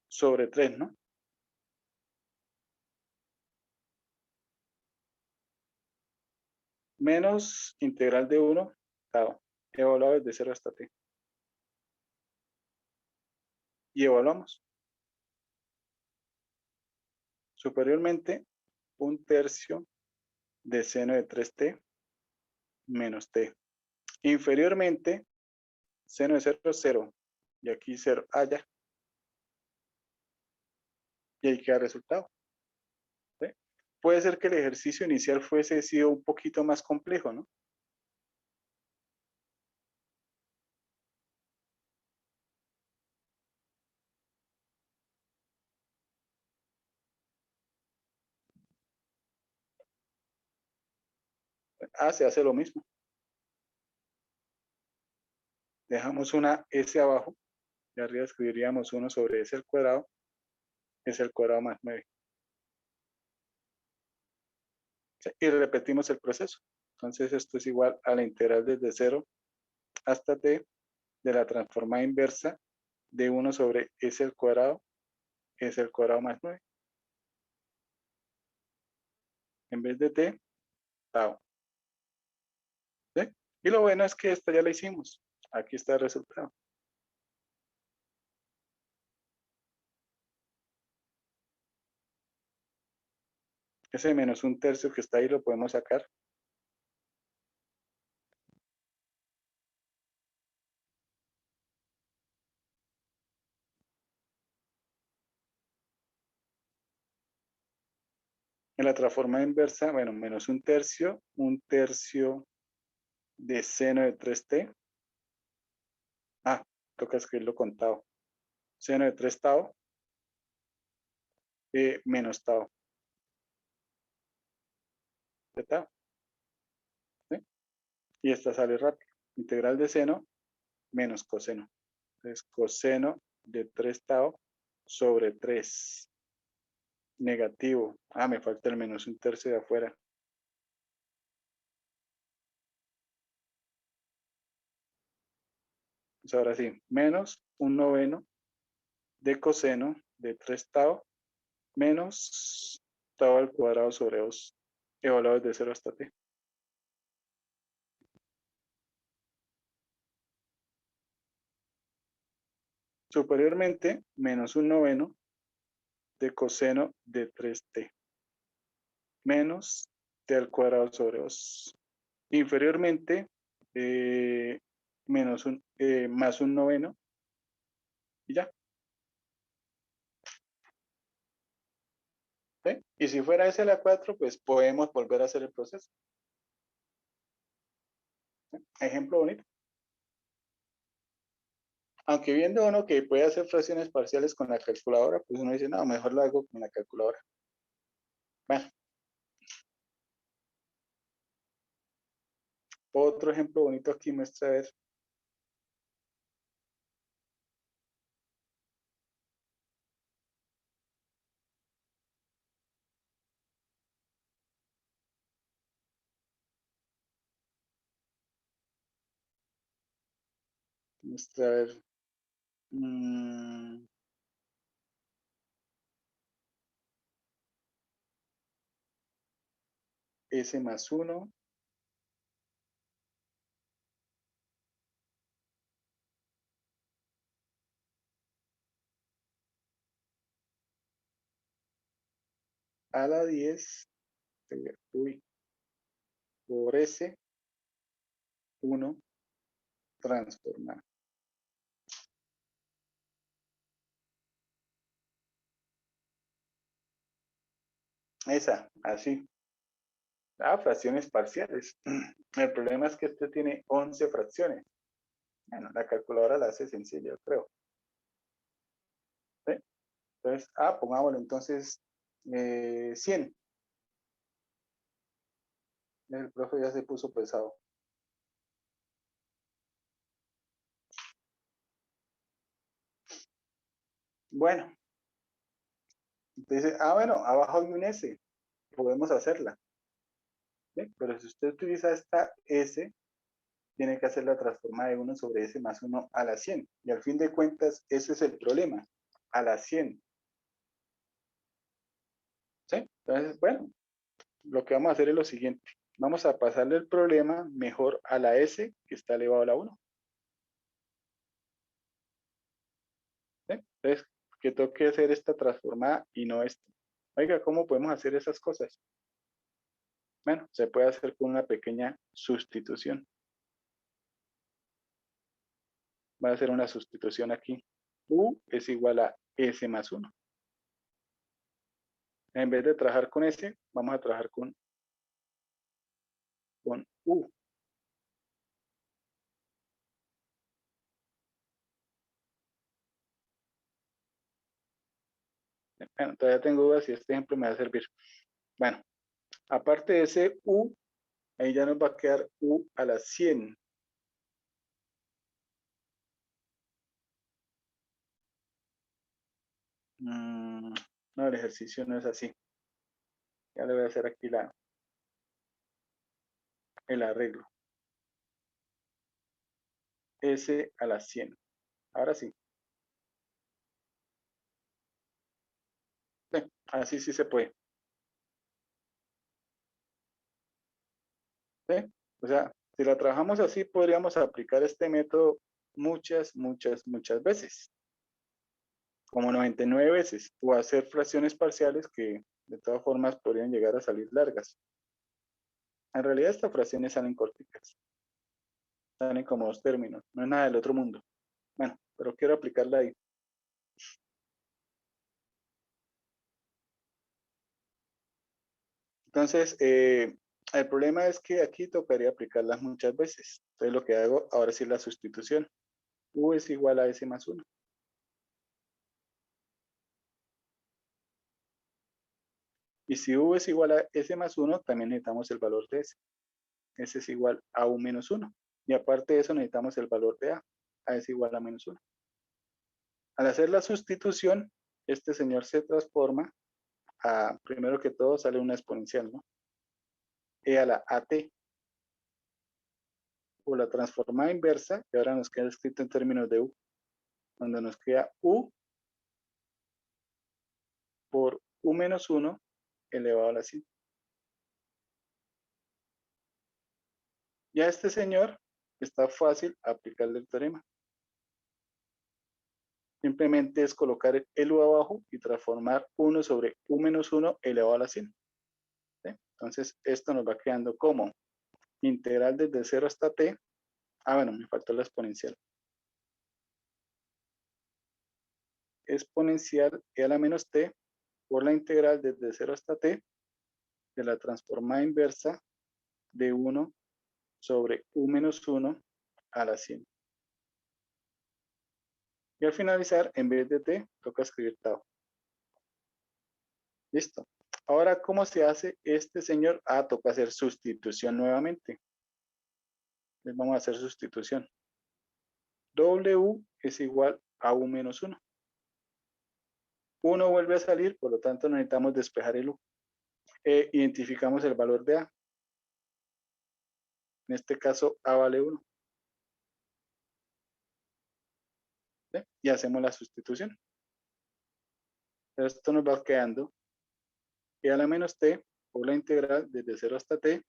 Sobre 3, ¿no? Menos integral de 1, tau. Evaluado desde 0 hasta t. Y evaluamos. Superiormente, 1/3 de seno de 3t menos t. Inferiormente, seno de 0, 0. Y aquí 0. Ah, ya. Y ahí queda el resultado. ¿Sí? Puede ser que el ejercicio inicial fuese sido un poquito más complejo, ¿no? Ah, se hace lo mismo. Dejamos una S abajo y arriba escribiríamos 1 sobre S al cuadrado, es el cuadrado más 9. ¿Sí? Y repetimos el proceso. Entonces esto es igual a la integral desde 0 hasta t de la transformada inversa de 1 sobre S al cuadrado, es el cuadrado más 9. En vez de t, tau. ¿Sí? Y lo bueno es que esta ya la hicimos. Aquí está el resultado. Ese menos un tercio que está ahí lo podemos sacar. En la transformada inversa, bueno, menos un tercio de seno de 3t. Ah, toca escribirlo contado. Seno de 3 tau menos tau. ¿De tau? ¿Sí? Y esta sale rápido. Integral de seno menos coseno. Entonces, coseno de 3 tau sobre 3. Negativo. Ah, me falta el menos un tercio de afuera. Pues ahora sí, menos un noveno de coseno de 3 tau menos tau al cuadrado sobre 2, evaluado desde 0 hasta t. Superiormente, menos un noveno de coseno de 3t menos t al cuadrado sobre 2. Inferiormente, más un noveno y ya. ¿Sí? Y si fuera S a la 4, pues podemos volver a hacer el proceso. ¿Sí? Ejemplo bonito. Aunque viendo uno que puede hacer fracciones parciales con la calculadora, pues uno dice, no, mejor lo hago con la calculadora. Bueno, otro ejemplo bonito aquí muestra a ver. Muestra a ver. S más 1 a la 10 por S 1 transformado. Esa, así. Ah, fracciones parciales. El problema es que este tiene 11 fracciones. Bueno, la calculadora la hace sencilla, yo creo. ¿Sí? Entonces, pongámoslo entonces 100. El profe ya se puso pesado. Bueno, entonces, bueno, abajo hay un S. Podemos hacerla. ¿Sí? Pero si usted utiliza esta S, tiene que hacer la transformada de 1 sobre S más 1 a la 100. Y al fin de cuentas, ese es el problema. A la 100. ¿Sí? Entonces, bueno, lo que vamos a hacer es lo siguiente. Vamos a pasarle el problema mejor a la S, que está elevado a la 1. ¿Sí? Entonces, que toque hacer esta transformada y no esta. Oiga, ¿cómo podemos hacer esas cosas? Bueno, se puede hacer con una pequeña sustitución. Voy a hacer una sustitución aquí. U es igual a S más 1. En vez de trabajar con S, vamos a trabajar con U. Bueno, todavía tengo dudas si este ejemplo me va a servir. Bueno, aparte de ese U, ahí ya nos va a quedar U a la 100. No, el ejercicio no es así. Ya le voy a hacer aquí el arreglo. S a la 100. Ahora sí. Sí, así sí se puede. ¿Sí? O sea, si la trabajamos así, podríamos aplicar este método muchas veces. Como 99 veces. O hacer fracciones parciales que De todas formas, podrían llegar a salir largas. En realidad, estas fracciones salen corticas. Salen como dos términos. No es nada del otro mundo. Bueno, pero quiero aplicarla ahí. Entonces, el problema es que aquí tocaría aplicarlas muchas veces. Entonces, lo que hago ahora sí es la sustitución. U es igual a S más 1. Y si U es igual a S más 1, también necesitamos el valor de S. S es igual a U menos 1. Y aparte de eso, necesitamos el valor de A. A es igual a menos 1. Al hacer la sustitución, este señor se transforma a, primero que todo, sale una exponencial, ¿no? E a la AT. O la transformada inversa, que ahora nos queda escrito en términos de U. Cuando nos queda U por U menos 1 elevado a la 100. Y a este señor está fácil aplicarle el teorema. Simplemente es colocar el U abajo y transformar 1 sobre U menos 1 elevado a la 100. ¿Sí? Entonces, esto nos va quedando como integral desde 0 hasta t. Ah, bueno, me faltó la exponencial. Exponencial e a la menos t por la integral desde 0 hasta t de la transformada inversa de 1 sobre U menos 1 a la 100. Y al finalizar, en vez de t, toca escribir tau. Listo. Ahora, ¿cómo se hace este señor? Ah, toca hacer sustitución nuevamente. Les vamos a hacer sustitución. W es igual a U menos 1. 1 vuelve a salir, por lo tanto necesitamos despejar el U. Identificamos el valor de A. En este caso, A vale 1. ¿Sí? Y hacemos la sustitución. Esto nos va quedando E a la menos t por la integral desde 0 hasta t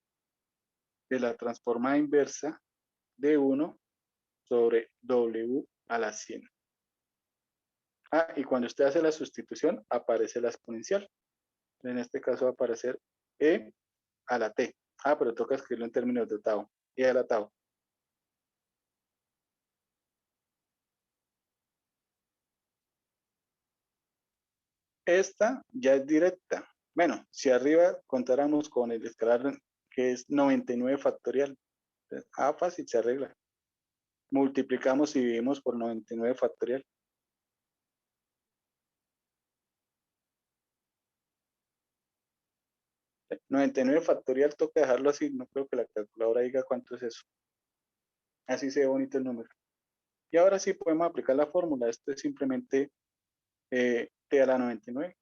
de la transformada inversa de 1 sobre W a la 100. Ah, y cuando usted hace la sustitución, aparece la exponencial. En este caso va a aparecer E a la T. Ah, pero toca escribirlo en términos de tau. E a la tau. Esta ya es directa. Bueno, si arriba contáramos con el escalar que es 99 factorial. Ah, fácil, se arregla. Multiplicamos y dividimos por 99 factorial. 99 factorial toca dejarlo así, no creo que la calculadora diga cuánto es eso. Así se ve bonito el número. Y ahora sí podemos aplicar la fórmula. Esto es simplemente t a la 99.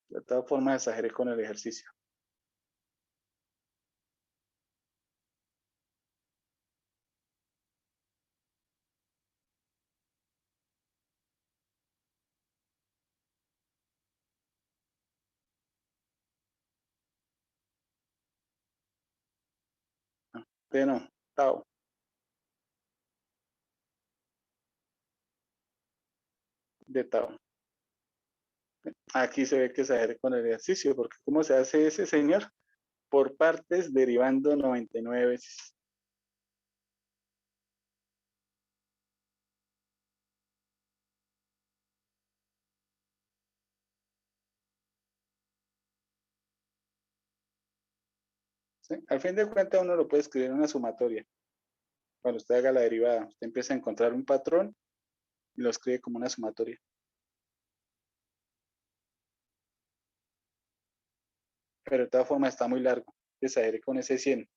De todas formas exageré con el ejercicio. T no, tau. De tau. Aquí se ve que exageré con el ejercicio, porque ¿cómo se hace ese señor? Por partes derivando 99 veces. ¿Sí? Al fin de cuentas uno lo puede escribir en una sumatoria. Cuando usted haga la derivada, usted empieza a encontrar un patrón y lo escribe como una sumatoria. Pero de todas formas está muy largo. Exageré con ese 100.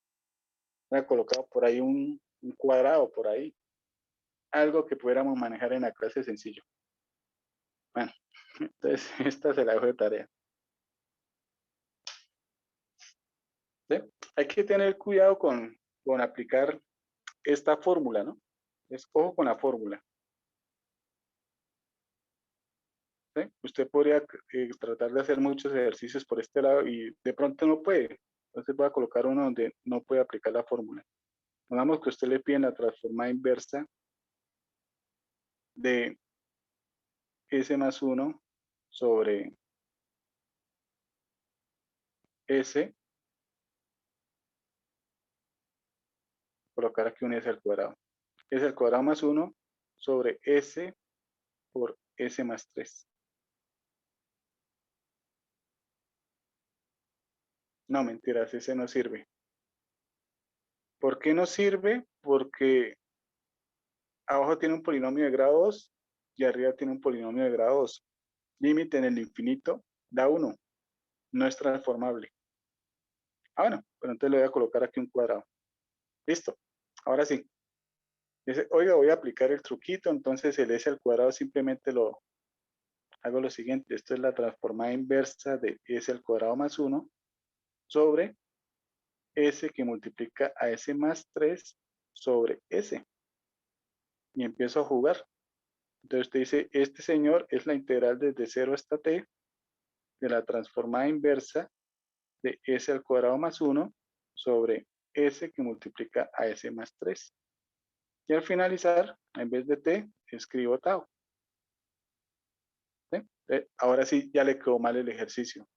Me ha colocado por ahí un cuadrado, por ahí. Algo que pudiéramos manejar en la clase sencillo. Bueno, entonces esta se la dejo de tarea. ¿Sí? Hay que tener cuidado con aplicar esta fórmula, ¿no? Es, ojo con la fórmula. ¿Sí? Usted podría tratar de hacer muchos ejercicios por este lado y de pronto no puede. Entonces voy a colocar uno donde no puede aplicar la fórmula. Pongamos que usted le pide la transformada inversa de S más 1 sobre S, colocar aquí un S al cuadrado. S al cuadrado más 1 sobre S por S más 3. No, mentiras, ese no sirve. ¿Por qué no sirve? Porque abajo tiene un polinomio de grado 2 y arriba tiene un polinomio de grado 2. Límite en el infinito da 1. No es transformable. Ah, bueno, pero entonces le voy a colocar aquí un cuadrado. Listo. Ahora sí. Dice, oiga, voy a aplicar el truquito, entonces el S al cuadrado simplemente lo hago lo siguiente. Esto es la transformada inversa de S al cuadrado más 1 sobre S que multiplica a S más 3 sobre S. Y empiezo a jugar. Entonces usted dice, este señor es la integral desde 0 hasta t de la transformada inversa de S al cuadrado más 1 sobre S que multiplica a S más 3. Y al finalizar, en vez de t, escribo tau. ¿Sí? Ahora sí, ya le quedó mal el ejercicio.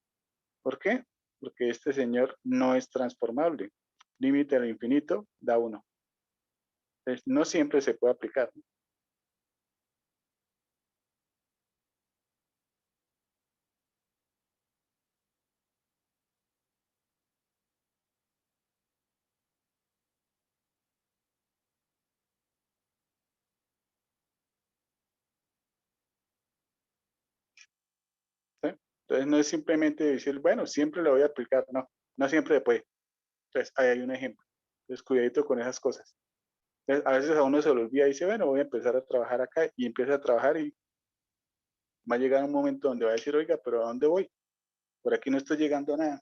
¿Por qué? Porque este señor no es transformable. Límite al infinito da 1. Entonces, no siempre se puede aplicar. ¿Sí? Entonces, no es simplemente decir, bueno, siempre lo voy a aplicar. No, no siempre se puede. Entonces, ahí hay un ejemplo. Entonces, cuidadito con esas cosas. Entonces, a veces a uno se le olvida y dice, bueno, voy a empezar a trabajar acá y empieza a trabajar y va a llegar un momento donde va a decir, oiga, pero ¿a dónde voy? Por aquí no estoy llegando a nada.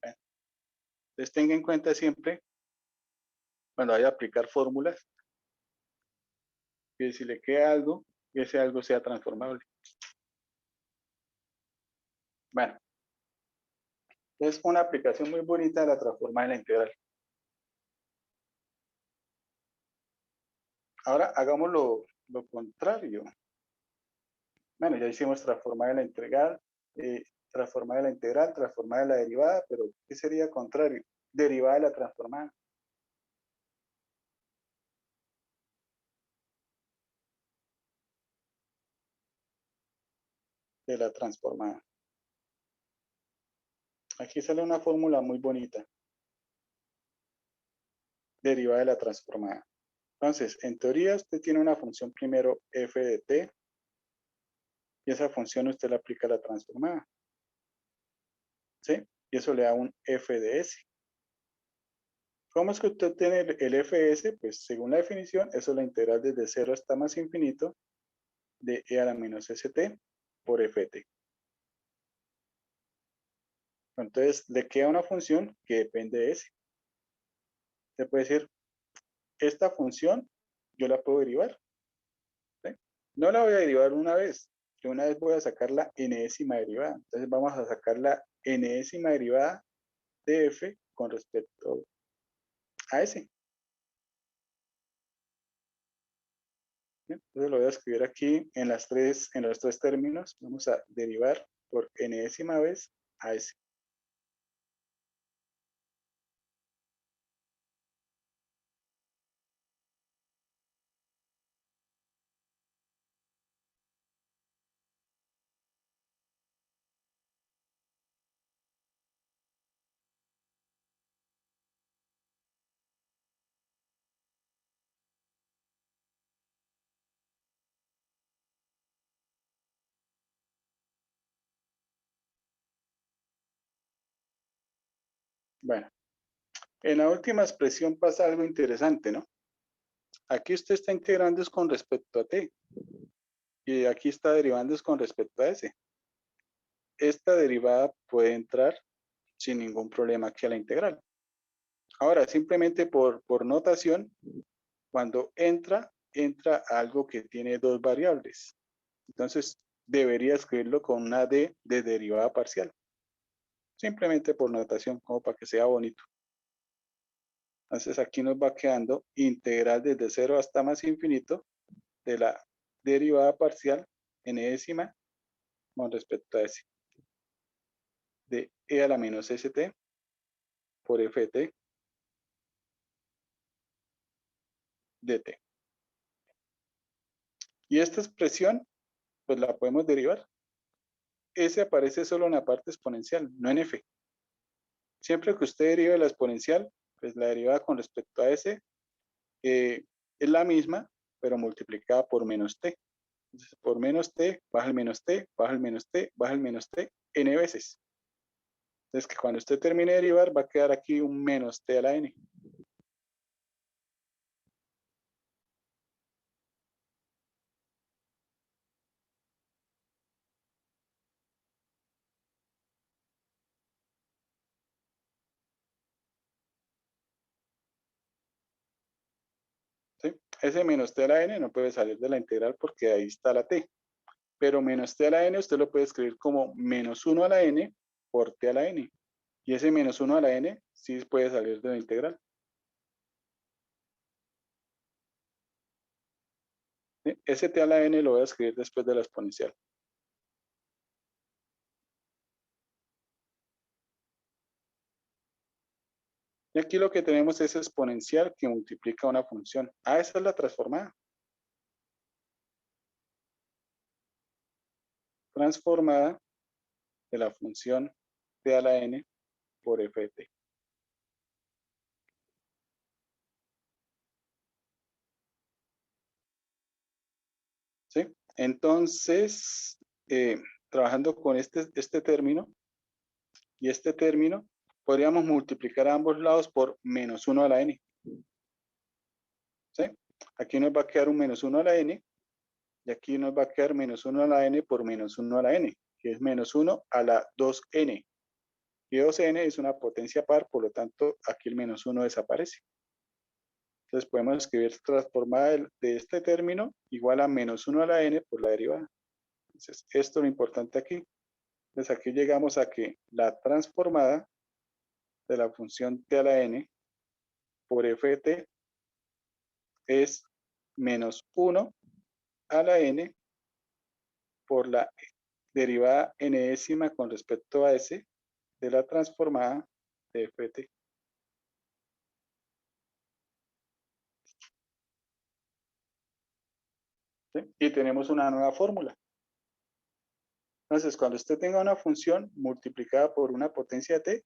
Bueno, entonces, tenga en cuenta siempre, cuando vaya a aplicar fórmulas, que si le queda algo, que ese algo sea transformable. Bueno, es una aplicación muy bonita de la transformada en la integral. Ahora hagamos lo contrario. Bueno, ya hicimos transformada en la integral, transformada en la integral, transformada en la derivada, pero ¿qué sería contrario? Derivada de la transformada. De la transformada. Aquí sale una fórmula muy bonita. Derivada de la transformada. Entonces, en teoría usted tiene una función primero f de t y esa función usted la aplica a la transformada. ¿Sí? Y eso le da un f de s. ¿Cómo es que usted tiene el fs? Pues según la definición, eso es la integral desde 0 hasta más infinito de e a la menos st por ft. Entonces, le queda una función que depende de s. Usted puede decir, esta función yo la puedo derivar. ¿Sí? No la voy a derivar una vez. Yo una vez voy a sacar la enésima derivada. Entonces vamos a sacar la enésima derivada de f con respecto a s. ¿Bien? Entonces lo voy a escribir aquí en los tres términos. Vamos a derivar por enésima vez a s. Bueno, en la última expresión pasa algo interesante, ¿no? Aquí usted está integrando es con respecto a t y aquí está derivando es con respecto a s. Esta derivada puede entrar sin ningún problema aquí a la integral. Ahora, simplemente por notación, cuando entra a algo que tiene dos variables. Entonces, debería escribirlo con una d de derivada parcial. Simplemente por notación, como para que sea bonito. Entonces, aquí nos va quedando integral desde 0 hasta más infinito de la derivada parcial enésima con respecto a s. de e a la menos st por f de t de t. Y esta expresión, pues la podemos derivar. S aparece solo en la parte exponencial, no en f. Siempre que usted derive la exponencial, pues la derivada con respecto a S es la misma, pero multiplicada por menos t. Entonces, por menos t, baja el menos t, baja el menos t, baja el menos t, n veces. Entonces, que cuando usted termine de derivar, va a quedar aquí un menos t a la n. ¿Sí? Ese menos t a la n no puede salir de la integral porque ahí está la t. Pero menos t a la n usted lo puede escribir como menos 1 a la n por t a la n. Y ese menos 1 a la n sí puede salir de la integral. ¿Sí? Ese t a la n lo voy a escribir después de la exponencial. Y aquí lo que tenemos es exponencial que multiplica una función. Ah, esa es la transformada. Transformada de la función t a la n por f de t. ¿Sí? Entonces, trabajando con este término y este término, podríamos multiplicar a ambos lados por menos 1 a la n. ¿Sí? Aquí nos va a quedar un menos 1 a la n y aquí nos va a quedar menos 1 a la n por menos 1 a la n, que es menos 1 a la 2n. Y 2n es una potencia par, por lo tanto, aquí el menos 1 desaparece. Entonces podemos escribir transformada de este término igual a menos 1 a la n por la derivada. Entonces, esto es lo importante aquí. Entonces aquí llegamos a que la transformada de la función t a la n por f de t es menos 1 a la n por la derivada n-ésima con respecto a s de la transformada de f de t. ¿Sí? Y tenemos una nueva fórmula. Entonces, cuando usted tenga una función multiplicada por una potencia t,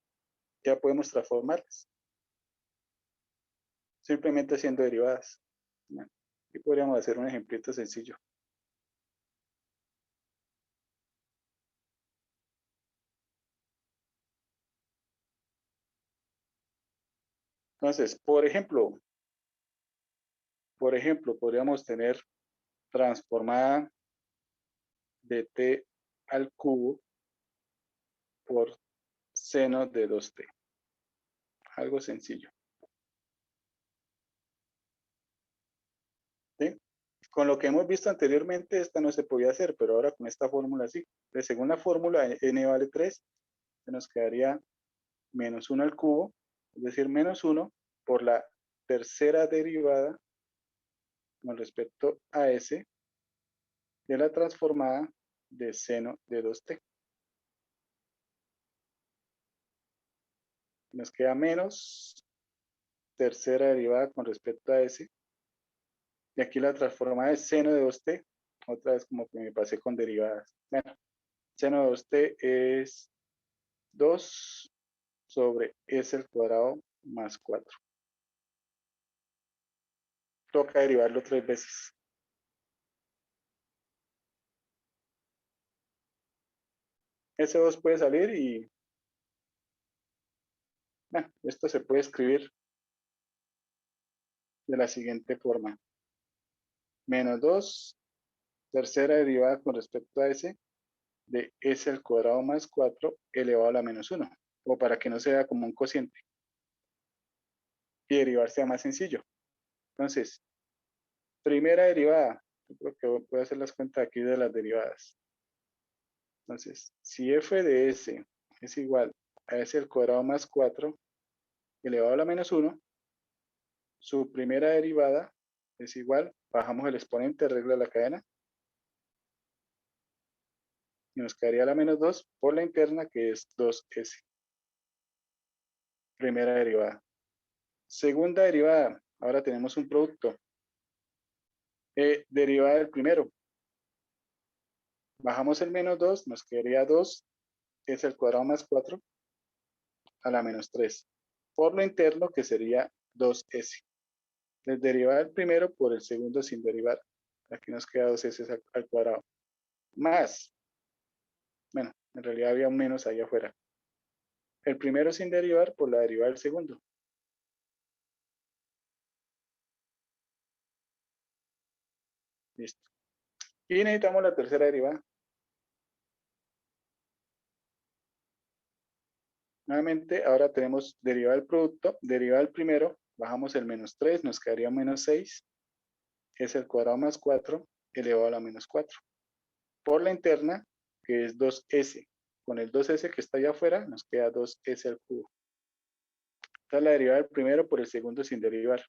ya podemos transformarlas. Simplemente haciendo derivadas. Aquí podríamos hacer un ejemplito sencillo. Entonces, por ejemplo, podríamos tener transformada de t al cubo por seno de 2t. Algo sencillo. ¿Sí? Con lo que hemos visto anteriormente, esta no se podía hacer, pero ahora con esta fórmula sí. Entonces, según la fórmula, n vale 3, se nos quedaría menos 1 al cubo, es decir, menos 1 por la tercera derivada con respecto a s de la transformada de seno de 2t. Nos queda menos tercera derivada con respecto a s. Y aquí la transformada de seno de 2t. Otra vez como que me pasé con derivadas. Bueno, seno de 2t es 2 sobre s al cuadrado más 4. Toca derivarlo 3 veces. Ese 2 puede salir y bueno, esto se puede escribir de la siguiente forma. Menos 2, tercera derivada con respecto a s, de s al cuadrado más 4 elevado a la menos 1. O para que no sea como un cociente. Y derivar sea más sencillo. Entonces, primera derivada. Yo creo que voy a hacer las cuentas aquí de las derivadas. Entonces, si f de s es igual a s al cuadrado más 4 elevado a la menos 1, su primera derivada es igual, bajamos el exponente, regla de la cadena, Y nos quedaría la menos 2 por la interna, que es 2S. Primera derivada. Segunda derivada. Ahora tenemos un producto. Derivada del primero. Bajamos el menos 2, nos quedaría 2, es el cuadrado más 4, a la menos 3. Por lo interno, que sería 2S. El derivada del primero por el segundo sin derivar. Aquí nos queda 2S al cuadrado. Más, bueno, en realidad había un menos ahí afuera. El primero sin derivar por la derivada del segundo. Listo. Y necesitamos la tercera derivada. Nuevamente, ahora tenemos derivada del producto, derivada del primero, bajamos el menos 3, nos quedaría menos 6, es el cuadrado más 4, elevado a la menos 4. Por la interna, que es 2S. Con el 2S que está allá afuera, nos queda 2S al cubo. Esta es la derivada del primero por el segundo sin derivar.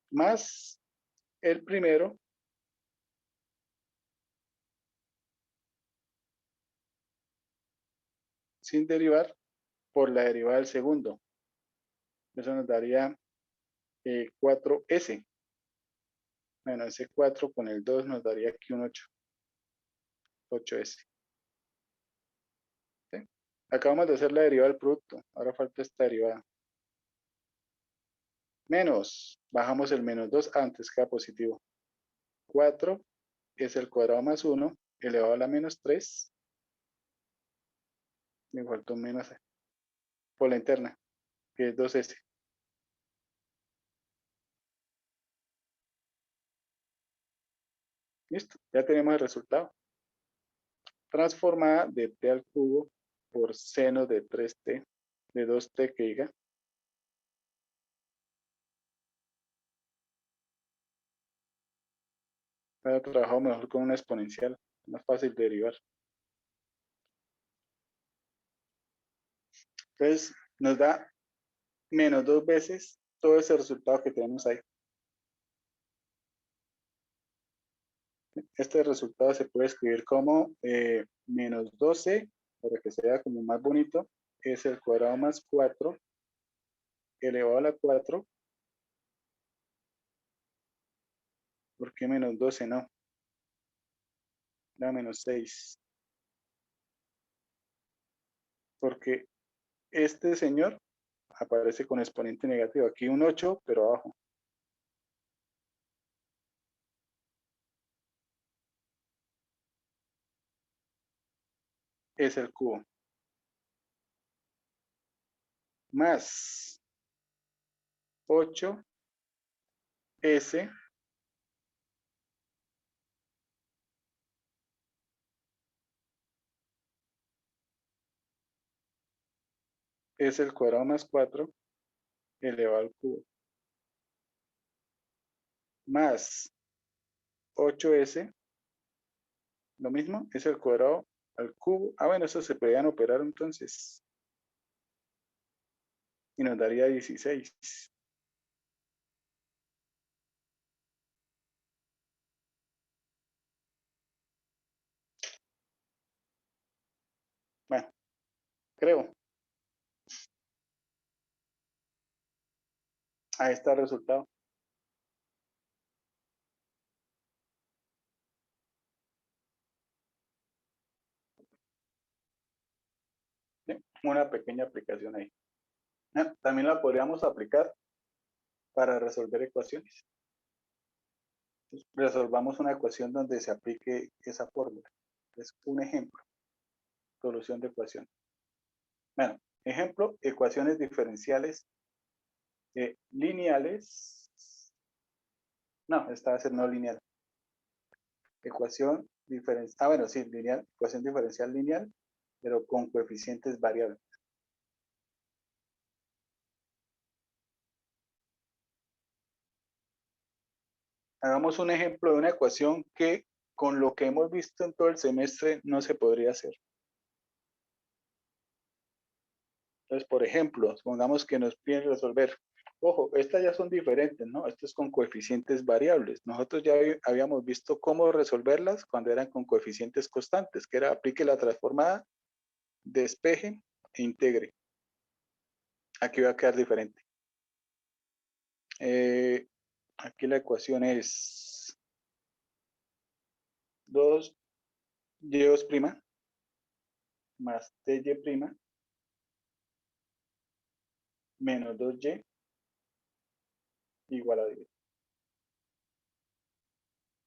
Más el primero sin derivar por la derivada del segundo. Eso nos daría 4S. Bueno, ese 4 con el 2 nos daría aquí un 8. 8S. ¿Sí? Acabamos de hacer la derivada del producto. Ahora falta esta derivada. Menos. Bajamos el menos 2 antes, queda positivo. 4 es el cuadrado más 1 elevado a la menos 3. Me faltó un menos por la interna, que es 2S. Listo, ya tenemos el resultado. Transformada de t al cubo por seno de 3t, de 2t que diga. He trabajado mejor con una exponencial, más fácil de derivar. Entonces, nos da menos 2 veces todo ese resultado que tenemos ahí. Este resultado se puede escribir como menos 12, para que sea como más bonito, es el cuadrado más 4 elevado a la 4. ¿Por qué menos 12 no? Da menos 6. Porque este señor aparece con exponente negativo. Aquí un 8, pero abajo. Es el cubo. Más 8S es el cuadrado más 4 elevado al cubo. Más 8S, lo mismo, es el cuadrado al cubo. Ah, bueno, eso se podían operar entonces. Y nos daría 16. Bueno, creo. Ahí está el resultado. ¿Sí? Una pequeña aplicación ahí. También la podríamos aplicar para resolver ecuaciones. Entonces, resolvamos una ecuación donde se aplique esa fórmula. Es un ejemplo. Solución de ecuación. Bueno, ejemplo, ecuaciones diferenciales lineales. No, esta va a ser no lineal. Ecuación diferencial. Ah, bueno, sí, lineal. Ecuación diferencial lineal, pero con coeficientes variables. Hagamos un ejemplo de una ecuación que con lo que hemos visto en todo el semestre no se podría hacer. Entonces, por ejemplo, supongamos que nos piden resolver. Ojo, estas ya son diferentes, ¿no? Esto es con coeficientes variables. Nosotros ya habíamos visto cómo resolverlas cuando eran con coeficientes constantes, que era aplique la transformada, despeje e integre. Aquí va a quedar diferente. Aquí la ecuación es 2y' más ty' menos 2y igual a 10.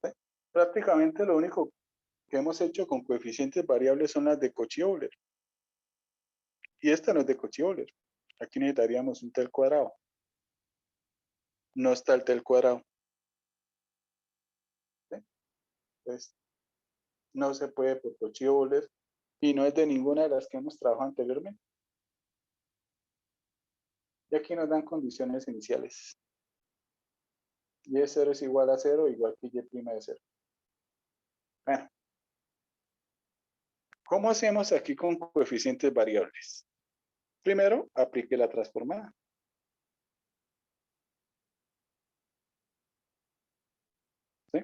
¿Sí? Prácticamente lo único que hemos hecho con coeficientes variables son las de Cauchy-Euler. Y esta no es de Cauchy-Euler. Aquí necesitaríamos un t al cuadrado. No está el t al cuadrado. ¿Sí? Entonces, no se puede por Cauchy-Euler y no es de ninguna de las que hemos trabajado anteriormente. Y aquí nos dan condiciones iniciales. Y de 0 es igual a 0, igual que y' de 0. Bueno, ¿cómo hacemos aquí con coeficientes variables? Primero, aplique la transformada. ¿Sí?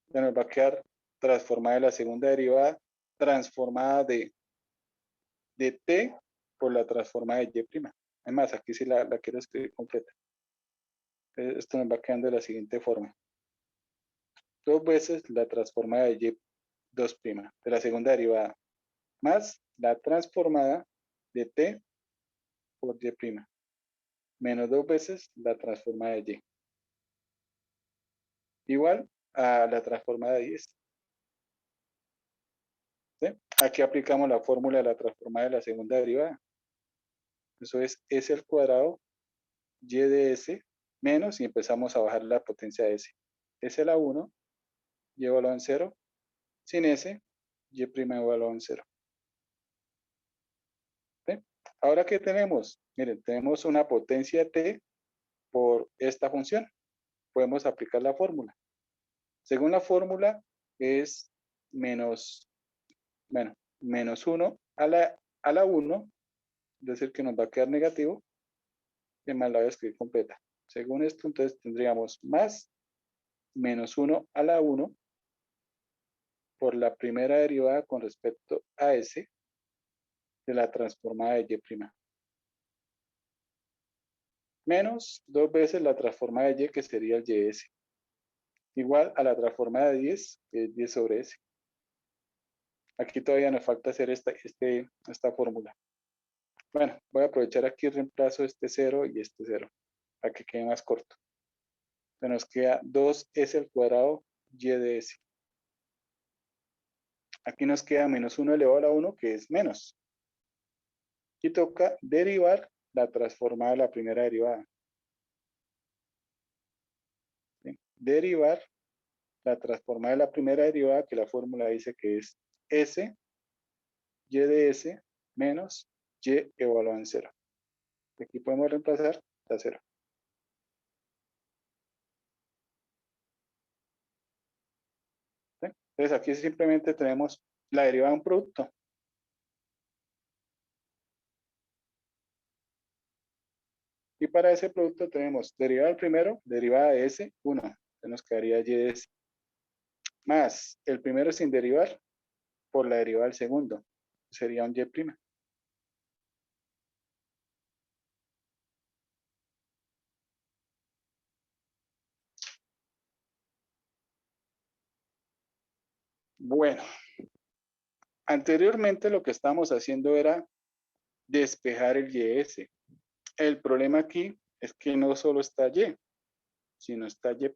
Ya nos va a quedar transformada de la segunda derivada, transformada de t por la transformada de y'. Además, aquí sí la quiero escribir completa. Esto nos va quedando de la siguiente forma. 2 veces la transformada de y2' de la segunda derivada, más la transformada de t por y', menos 2 veces la transformada de y. Igual a la transformada de 10. ¿Sí? Aquí aplicamos la fórmula de la transformada de la segunda derivada. Eso es s al cuadrado y de s menos, y empezamos a bajar la potencia de s. S a la 1, y evaluado en 0, sin s, y' evaluado en 0. ¿Sí? Ahora, ¿qué tenemos? Miren, tenemos una potencia t por esta función. Podemos aplicar la fórmula. Según la fórmula, es menos 1 a la 1, es decir, que nos va a quedar negativo, y más la voy a escribir completa. Según esto, entonces tendríamos más menos 1 a la 1 por la primera derivada con respecto a s de la transformada de y'. Menos 2 veces la transformada de y, que sería el ys. Igual a la transformada de 10, que es 10 sobre s. Aquí todavía nos falta hacer esta fórmula. Bueno, voy a aprovechar aquí, reemplazo este 0 y este 0, para que quede más corto. Se nos queda 2s al cuadrado y de s. Aquí nos queda menos 1 elevado a la 1, que es menos. Y toca derivar la transformada de la primera derivada. ¿Sí? Derivar la transformada de la primera derivada, que la fórmula dice que es s, y de s, menos y evaluado en 0. Aquí podemos reemplazar a 0. ¿Sí? Entonces aquí simplemente tenemos la derivada de un producto. Y para ese producto tenemos derivada del primero, derivada de s, 1. Se nos quedaría y de s. Más el primero sin derivar por la derivada del segundo. Sería un y'. Bueno, anteriormente lo que estábamos haciendo era despejar el ys. El problema aquí es que no solo está y, sino está y'.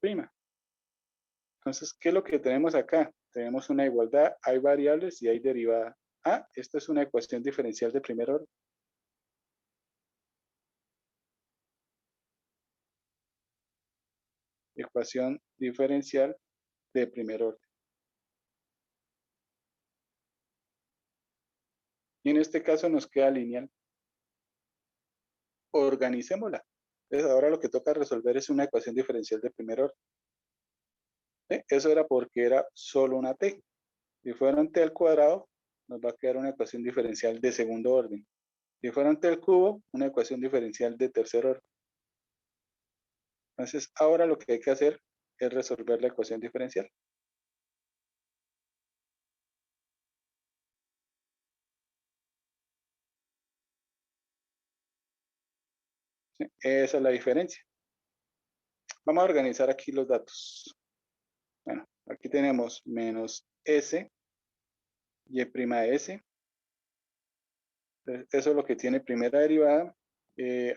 Entonces, ¿qué es lo que tenemos acá? Tenemos una igualdad, hay variables y hay derivada. Ah, esta es una ecuación diferencial de primer orden. Ecuación diferencial de primer orden. Y en este caso nos queda lineal. Organicémosla. Entonces ahora lo que toca resolver es una ecuación diferencial de primer orden. ¿Sí? Eso era porque era solo una t. Si fuera un t al cuadrado, nos va a quedar una ecuación diferencial de segundo orden. Si fuera ante el cubo, una ecuación diferencial de tercer orden. Entonces, ahora lo que hay que hacer es resolver la ecuación diferencial. ¿Sí? Esa es la diferencia. Vamos a organizar aquí los datos. Bueno, aquí tenemos menos S, y' de S. Entonces, eso es lo que tiene primera derivada.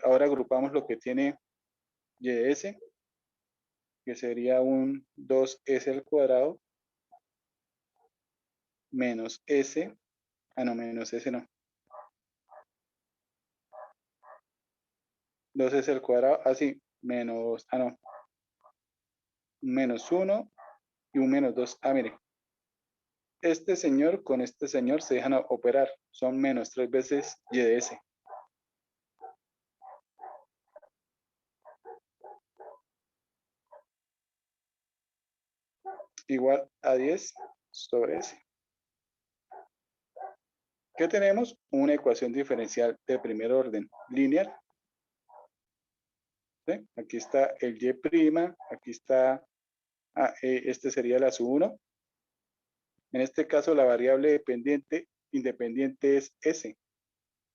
Ahora agrupamos lo que tiene y de S, que sería un 2S al cuadrado, menos S, no, menos S no, 2S al cuadrado, así, menos, no, menos 1 y un menos 2. Mire, este señor con este señor se dejan operar, son menos 3 veces y de S. Igual a 10 sobre S. ¿Qué tenemos? Una ecuación diferencial de primer orden lineal. ¿Sí? Aquí está el y', aquí está, este sería la sub 1. En este caso la variable dependiente independiente es S.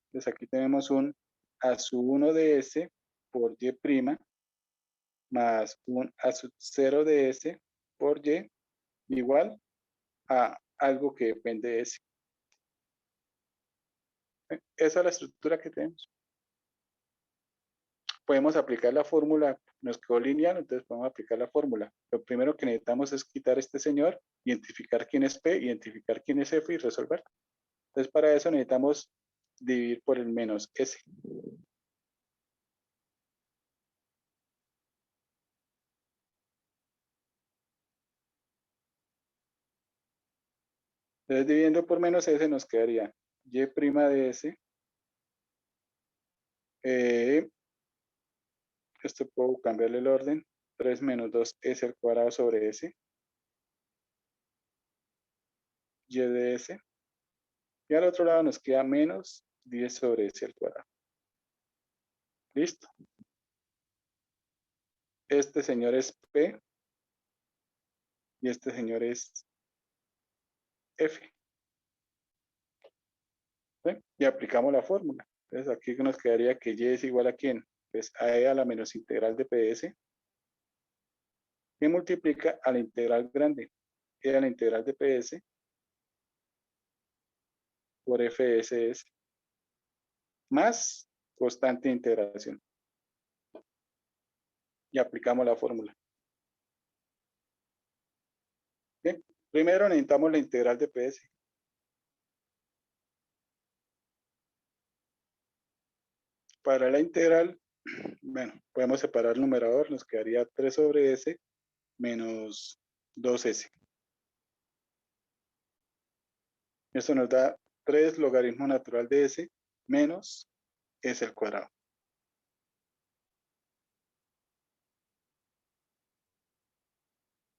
Entonces aquí tenemos un a sub 1 de S por y' más un a sub 0 de S por y igual a algo que depende de S. Esa es la estructura que tenemos. Podemos aplicar la fórmula, nos quedó lineal, entonces podemos aplicar la fórmula. Lo primero que necesitamos es quitar este señor, identificar quién es P, identificar quién es F y resolver. Entonces para eso necesitamos dividir por el menos S. Entonces dividiendo por menos S nos quedaría y' de S. Esto puedo cambiarle el orden. 3 menos 2S al cuadrado sobre S. Y de S. Y al otro lado nos queda menos 10 sobre S al cuadrado. Listo. Este señor es P. Y este señor es F. ¿Sí? Y aplicamos la fórmula. Entonces aquí nos quedaría que Y es igual a ¿quién? Pues a E a la menos integral de PS. Que multiplica a la integral grande. E a la integral de PS. Por FSS. Más constante de integración. Y aplicamos la fórmula. ¿Bien? Primero necesitamos la integral de PS. Para la integral, bueno, podemos separar el numerador, nos quedaría 3 sobre S menos 2S. Esto nos da 3 logaritmo natural de S menos S al cuadrado.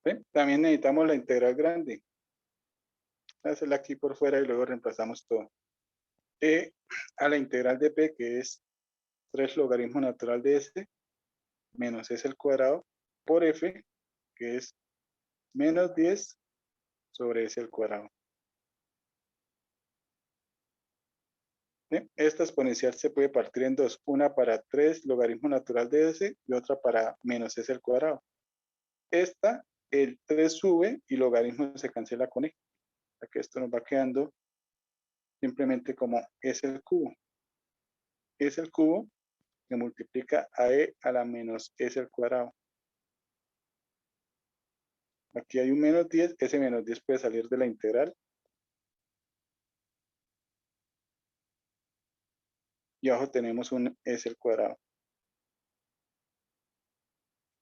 ¿Sí? También necesitamos la integral grande. Hacerla aquí por fuera y luego reemplazamos todo. E a la integral de P, que es 3 logaritmo natural de S menos S al cuadrado por F, que es menos 10 sobre S al cuadrado. ¿Sí? Esta exponencial se puede partir en dos, una para 3 logaritmo natural de S y otra para menos S al cuadrado. Esta, el 3 sube y logaritmo se cancela con E. O sea que esto nos va quedando simplemente como S al cubo. S al cubo que multiplica a E a la menos S al cuadrado. Aquí hay un menos 10, ese menos 10 puede salir de la integral. Y abajo tenemos un S al cuadrado.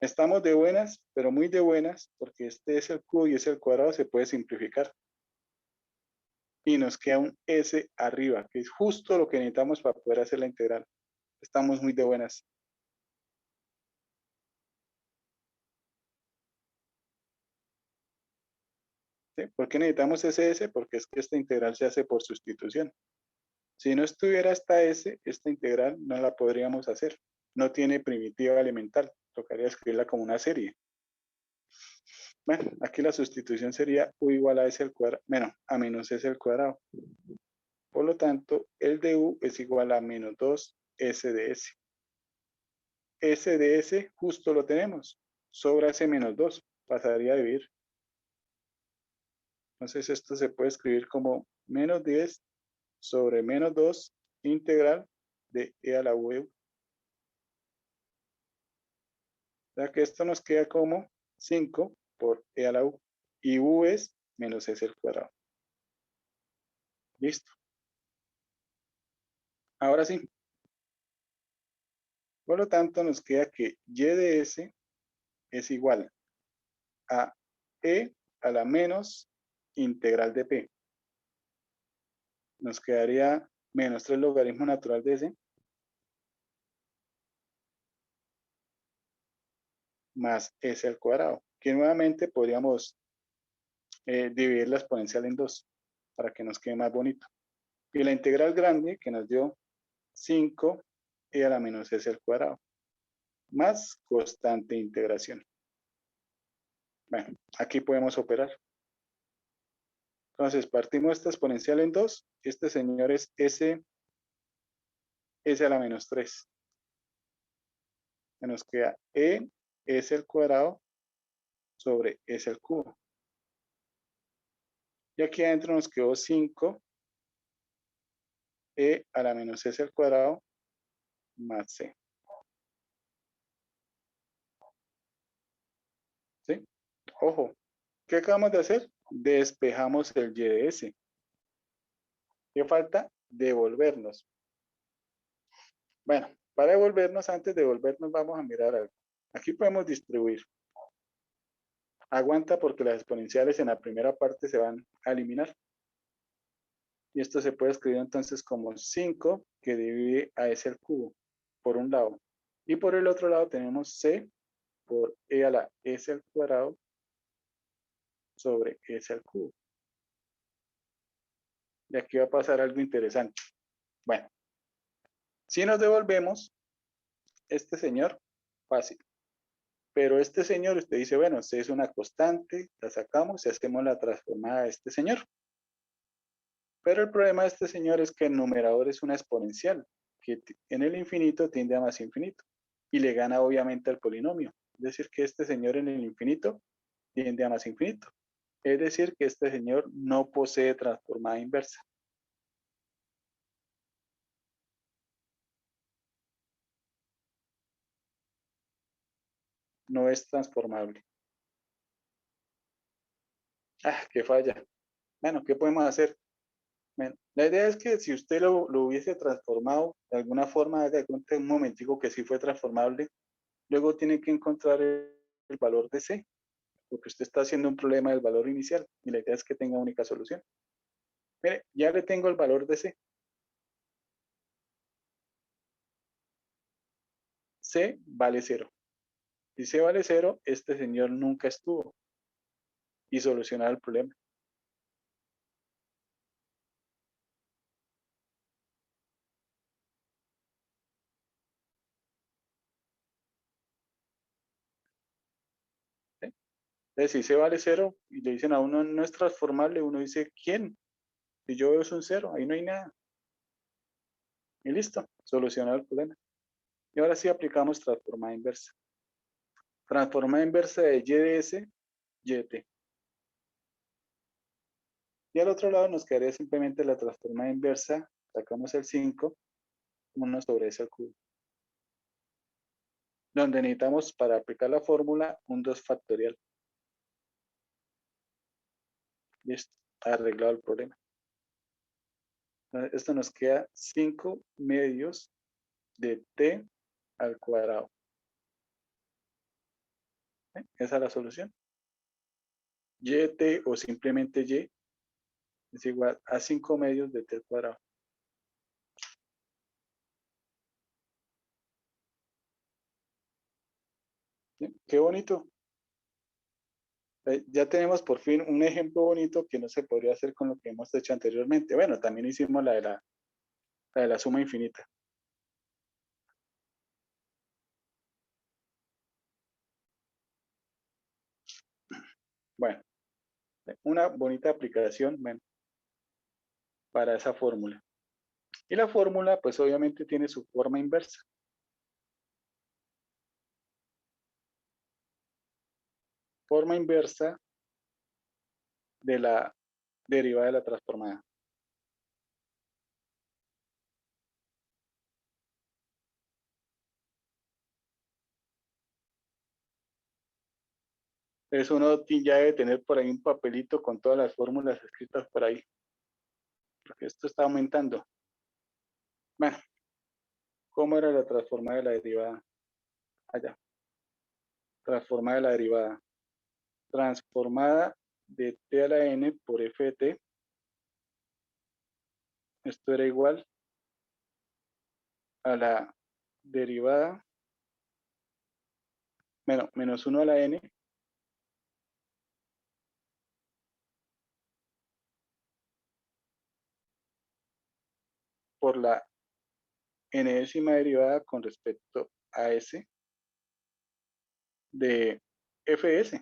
Estamos de buenas, pero muy de buenas, porque este S al cubo y S al cuadrado se puede simplificar. Y nos queda un S arriba, que es justo lo que necesitamos para poder hacer la integral. Estamos muy de buenas. ¿Sí? ¿Por qué necesitamos ese S? Porque es que esta integral se hace por sustitución. Si no estuviera esta S, esta integral no la podríamos hacer. No tiene primitiva elemental. Tocaría escribirla como una serie. Bueno, aquí la sustitución sería U igual a S al cuadrado, bueno, a menos S al cuadrado. Por lo tanto, el de U es igual a menos 2 S de S. S de S justo lo tenemos. Sobra ese menos 2. Pasaría a dividir. Entonces esto se puede escribir como menos 10 sobre menos 2 integral de E a la U. O sea que esto nos queda como 5 por E a la U. Y U es menos S al cuadrado. Listo. Ahora sí. Por lo tanto, nos queda que Y de S es igual a E a la menos integral de P. Nos quedaría menos 3 logaritmo natural de S más S al cuadrado, que nuevamente podríamos dividir la exponencial en 2 para que nos quede más bonito. Y la integral grande que nos dio 5 E a la menos S al cuadrado, más constante de integración. Bueno, aquí podemos operar. Entonces, partimos esta exponencial en 2. Este señor es S a la menos 3. Nos queda E S al cuadrado sobre S al cubo. Y aquí adentro nos quedó 5 E a la menos S al cuadrado más C. ¿Sí? Ojo, ¿qué acabamos de hacer? Despejamos el Y de S. ¿Qué falta? Devolvernos. Bueno, para devolvernos, antes de devolvernos, vamos a mirar algo. Aquí podemos distribuir. Aguanta porque las exponenciales en la primera parte se van a eliminar. Y esto se puede escribir entonces como 5 que divide a S al cubo, por un lado. Y por el otro lado tenemos C por E a la S al cuadrado sobre S al cubo. Y aquí va a pasar algo interesante. Bueno, si nos devolvemos, este señor, fácil. Pero este señor, usted dice, bueno, C es una constante, la sacamos y hacemos la transformada de este señor. Pero el problema de este señor es que el numerador es una exponencial, que en el infinito tiende a más infinito. Y le gana obviamente al polinomio. Es decir, que este señor en el infinito tiende a más infinito. Es decir, que este señor no posee transformada inversa. No es transformable. Ah, qué falla. Bueno, ¿qué podemos hacer? Bueno, la idea es que si usted lo hubiese transformado de alguna forma, haga de cuenta un momentico que sí fue transformable, luego tiene que encontrar el valor de C, porque usted está haciendo un problema del valor inicial y la idea es que tenga única solución. Mire, ya le tengo el valor de C. C vale 0. Si C vale 0, este señor nunca estuvo y solucionar el problema. ¿Sí? Entonces, si C vale 0 y le dicen a uno no es transformable, uno dice, ¿quién? Si yo veo es un 0, ahí no hay nada. Y listo, solucionar el problema. Y ahora sí aplicamos transformada inversa. Transformada inversa de Y de S, Y de T. Y al otro lado nos quedaría simplemente la transformada inversa, sacamos el 5, 1 sobre S al cubo. Donde necesitamos para aplicar la fórmula un 2 factorial. Listo, arreglado el problema. Esto nos queda 5 medios de T al cuadrado. ¿Sí? Esa es la solución. Y de T o simplemente Y es igual a 5 medios de T al cuadrado. ¿Sí? Qué bonito. Ya tenemos por fin un ejemplo bonito que no se podría hacer con lo que hemos hecho anteriormente. Bueno, también hicimos la de la suma infinita. Bueno, una bonita aplicación, bueno, para esa fórmula. Y la fórmula, pues obviamente tiene su forma inversa. Forma inversa de la derivada de la transformada. Entonces uno ya debe tener por ahí un papelito con todas las fórmulas escritas por ahí. Porque esto está aumentando. Bueno, ¿cómo era la transformada de la derivada? Allá. Transformada de la derivada. Transformada de t a la n por f de t. Esto era igual a la derivada, bueno, menos 1 a la n por la n-ésima derivada con respecto a s de fs.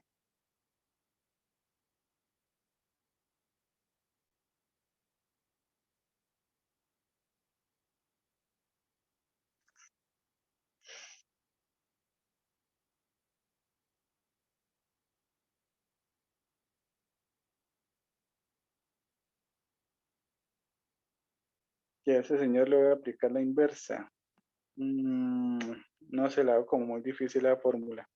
Y a ese señor le voy a aplicar la inversa. No se la hago como muy difícil la fórmula.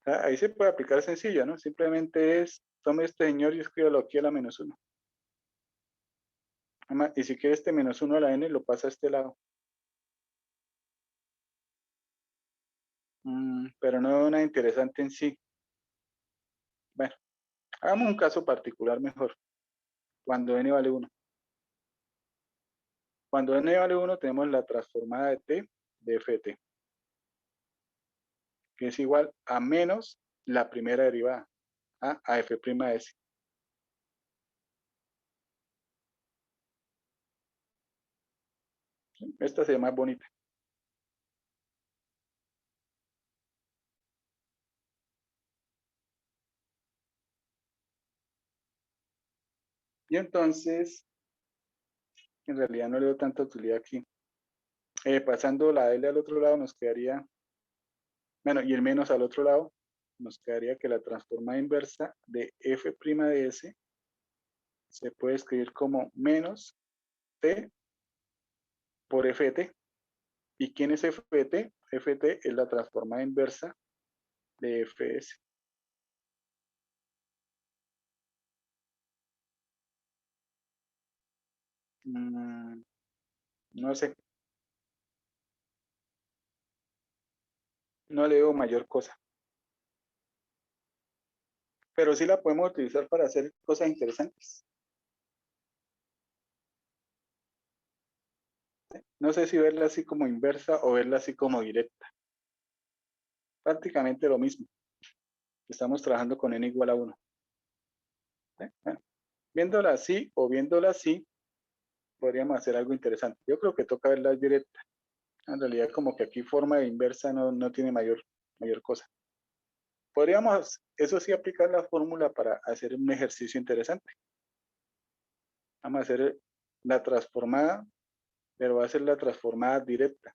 Ahí se puede aplicar sencillo, ¿no? Simplemente es, tome este señor y escríbalo aquí a la menos 1. Y si quiere este menos 1 a la n, lo pasa a este lado. Pero no nada interesante en sí. Bueno, hagamos un caso particular mejor. Cuando n vale 1. Cuando n vale 1 tenemos la transformada de t de f de t, que es igual a menos la primera derivada, a f' de s. Esta se ve más bonita. Y entonces, en realidad no le doy tanta utilidad aquí. Pasando la L al otro lado nos quedaría, bueno, y el menos al otro lado, nos quedaría que la transformada inversa de f' de s se puede escribir como menos t por f de t. ¿Y quién es f de t? F de t es la transformada inversa de fs. No sé, no le veo mayor cosa. Pero sí la podemos utilizar para hacer cosas interesantes. No sé si verla así como inversa o verla así como directa. Prácticamente lo mismo. Estamos trabajando con n igual a 1. Bueno, viéndola así o viéndola así, podríamos hacer algo interesante. Yo creo que toca verla directa. En realidad como que aquí forma de inversa no tiene mayor cosa. Podríamos, eso sí, aplicar la fórmula para hacer un ejercicio interesante. Vamos a hacer la transformada, pero va a ser la transformada directa.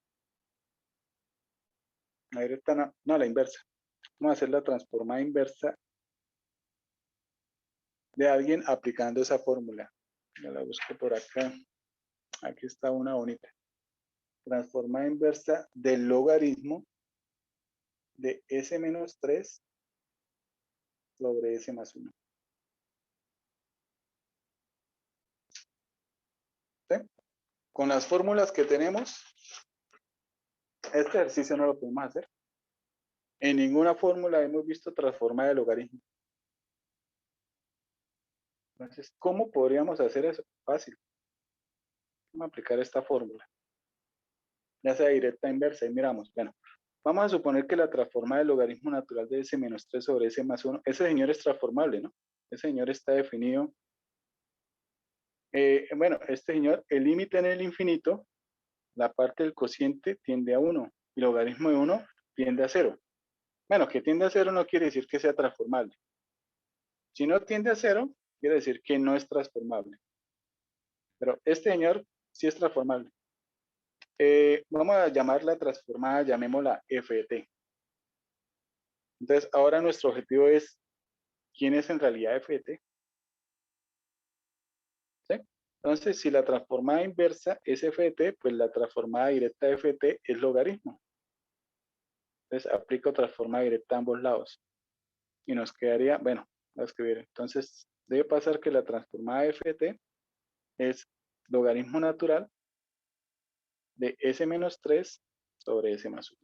La directa no, la inversa. Vamos a hacer la transformada inversa de alguien aplicando esa fórmula. Ya la busco por acá. Aquí está una bonita. Transformada inversa del logaritmo de s menos 3 sobre s más 1. ¿Sí? Con las fórmulas que tenemos, este ejercicio no lo podemos hacer. En ninguna fórmula hemos visto transformada de logaritmo. Entonces, ¿cómo podríamos hacer eso? Fácil. Vamos a aplicar esta fórmula. Ya sea directa inversa y miramos. Bueno, Vamos a suponer que la transformada del logaritmo natural de s menos 3 sobre s más 1, ese señor es transformable, ¿no? Ese señor está definido. Bueno, este señor, el límite en el infinito, la parte del cociente tiende a 1 y el logaritmo de 1 tiende a 0. Bueno, que tiende a 0 no quiere decir que sea transformable. Si no tiende a 0, quiere decir que no es transformable. Pero este señor sí es transformable. Vamos a llamar la transformada, llamémosla ft. Entonces, ahora nuestro objetivo es, ¿quién es en realidad ft? ¿Sí? Entonces, si la transformada inversa es ft, pues la transformada directa de ft es logaritmo. Entonces, aplico transformada directa a ambos lados. Y nos quedaría, bueno, voy a escribir. Entonces, debe pasar que la transformada de ft es logaritmo natural de s menos 3 sobre s más 1.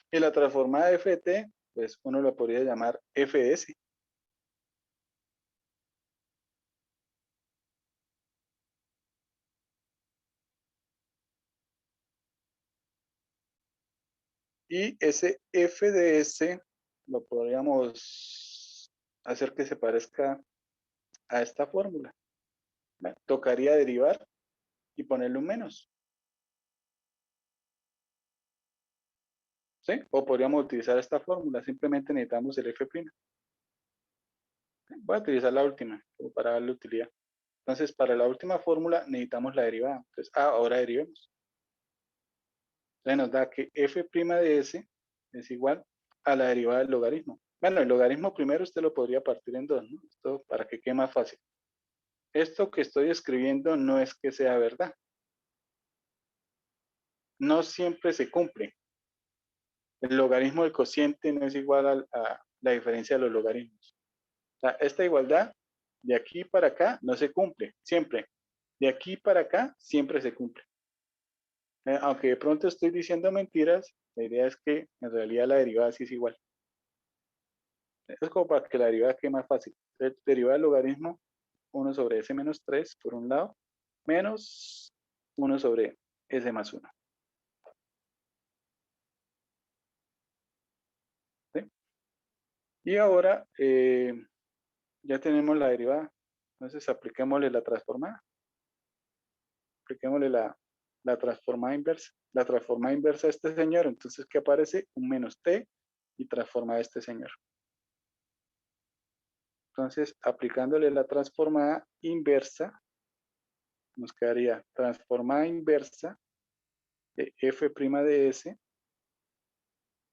Y la transformada de ft, pues uno lo podría llamar fs. Y ese f de s lo podríamos hacer que se parezca a esta fórmula. Bueno, tocaría derivar y ponerle un menos. ¿Sí? O podríamos utilizar esta fórmula. Simplemente necesitamos el f'. Voy a utilizar la última como para darle utilidad. Entonces, para la última fórmula necesitamos la derivada. Entonces, ahora derivemos. Entonces nos da que f' de s es igual a la derivada del logaritmo. Bueno, el logaritmo primero usted lo podría partir en dos, ¿no? Esto para que quede más fácil. Esto que estoy escribiendo no es que sea verdad. No siempre se cumple. El logaritmo del cociente no es igual a la diferencia de los logaritmos. O sea, esta igualdad de aquí para acá no se cumple, siempre. De aquí para acá siempre se cumple. Aunque de pronto estoy diciendo mentiras, la idea es que en realidad la derivada sí es igual. Es como para que la derivada quede más fácil. Derivada del logaritmo 1 sobre s menos 3 por un lado, menos 1 sobre s más 1. ¿Sí? Y ahora ya tenemos la derivada. Entonces apliquémosle la transformada. Apliquémosle la transformada inversa. La transformada inversa a este señor. Entonces, ¿qué aparece? Un menos t y transforma a este señor. Entonces, aplicándole la transformada inversa, nos quedaría transformada inversa de f' de s,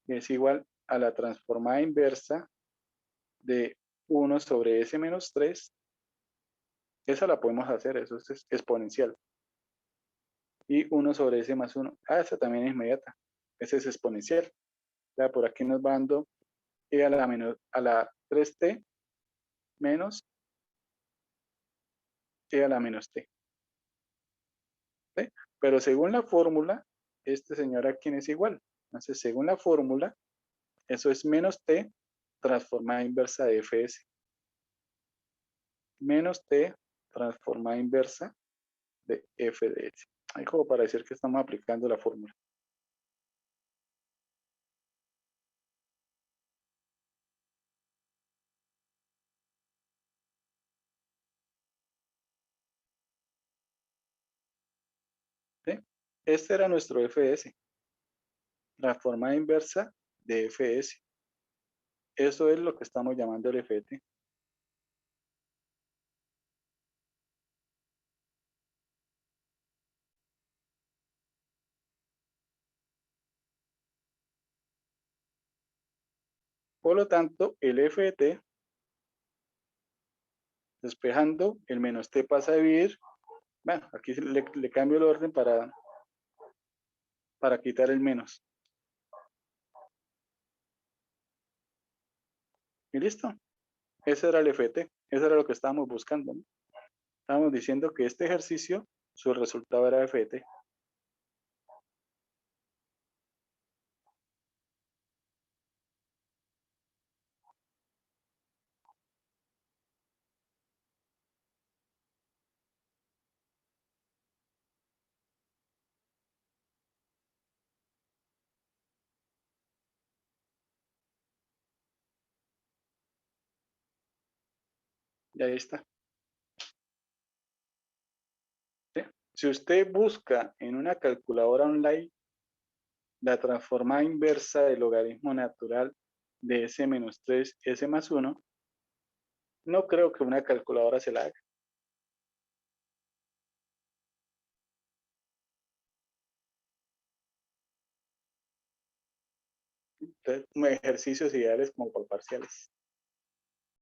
que es igual a la transformada inversa de 1 sobre s menos 3. Esa la podemos hacer, eso es exponencial. Y 1 sobre s más 1. Ah, esa también es inmediata. Esa es exponencial. Ya por aquí nos va dando e a la 3t menos e a la menos t. ¿Sí? Pero según la fórmula, este señor a quién es igual. Entonces, según la fórmula, eso es menos t transformada inversa de fs. Menos t transformada inversa de f de s. Ahí como para decir que estamos aplicando la fórmula. ¿Sí? Este era nuestro fs. Transformada inversa de fs. Eso es lo que estamos llamando el ft. Por lo tanto, el ft, despejando, el menos t pasa a dividir. Bueno, aquí le cambio el orden para quitar el menos. Y listo. Ese era el ft. Eso era lo que estábamos buscando, ¿no? Estábamos diciendo que este ejercicio Su resultado era ft. Y ahí está. ¿Sí? Si usted busca en una calculadora online la transformada inversa del logaritmo natural de s menos 3, s más 1, no creo que una calculadora se la haga. Entonces, ejercicios ideales como por parciales.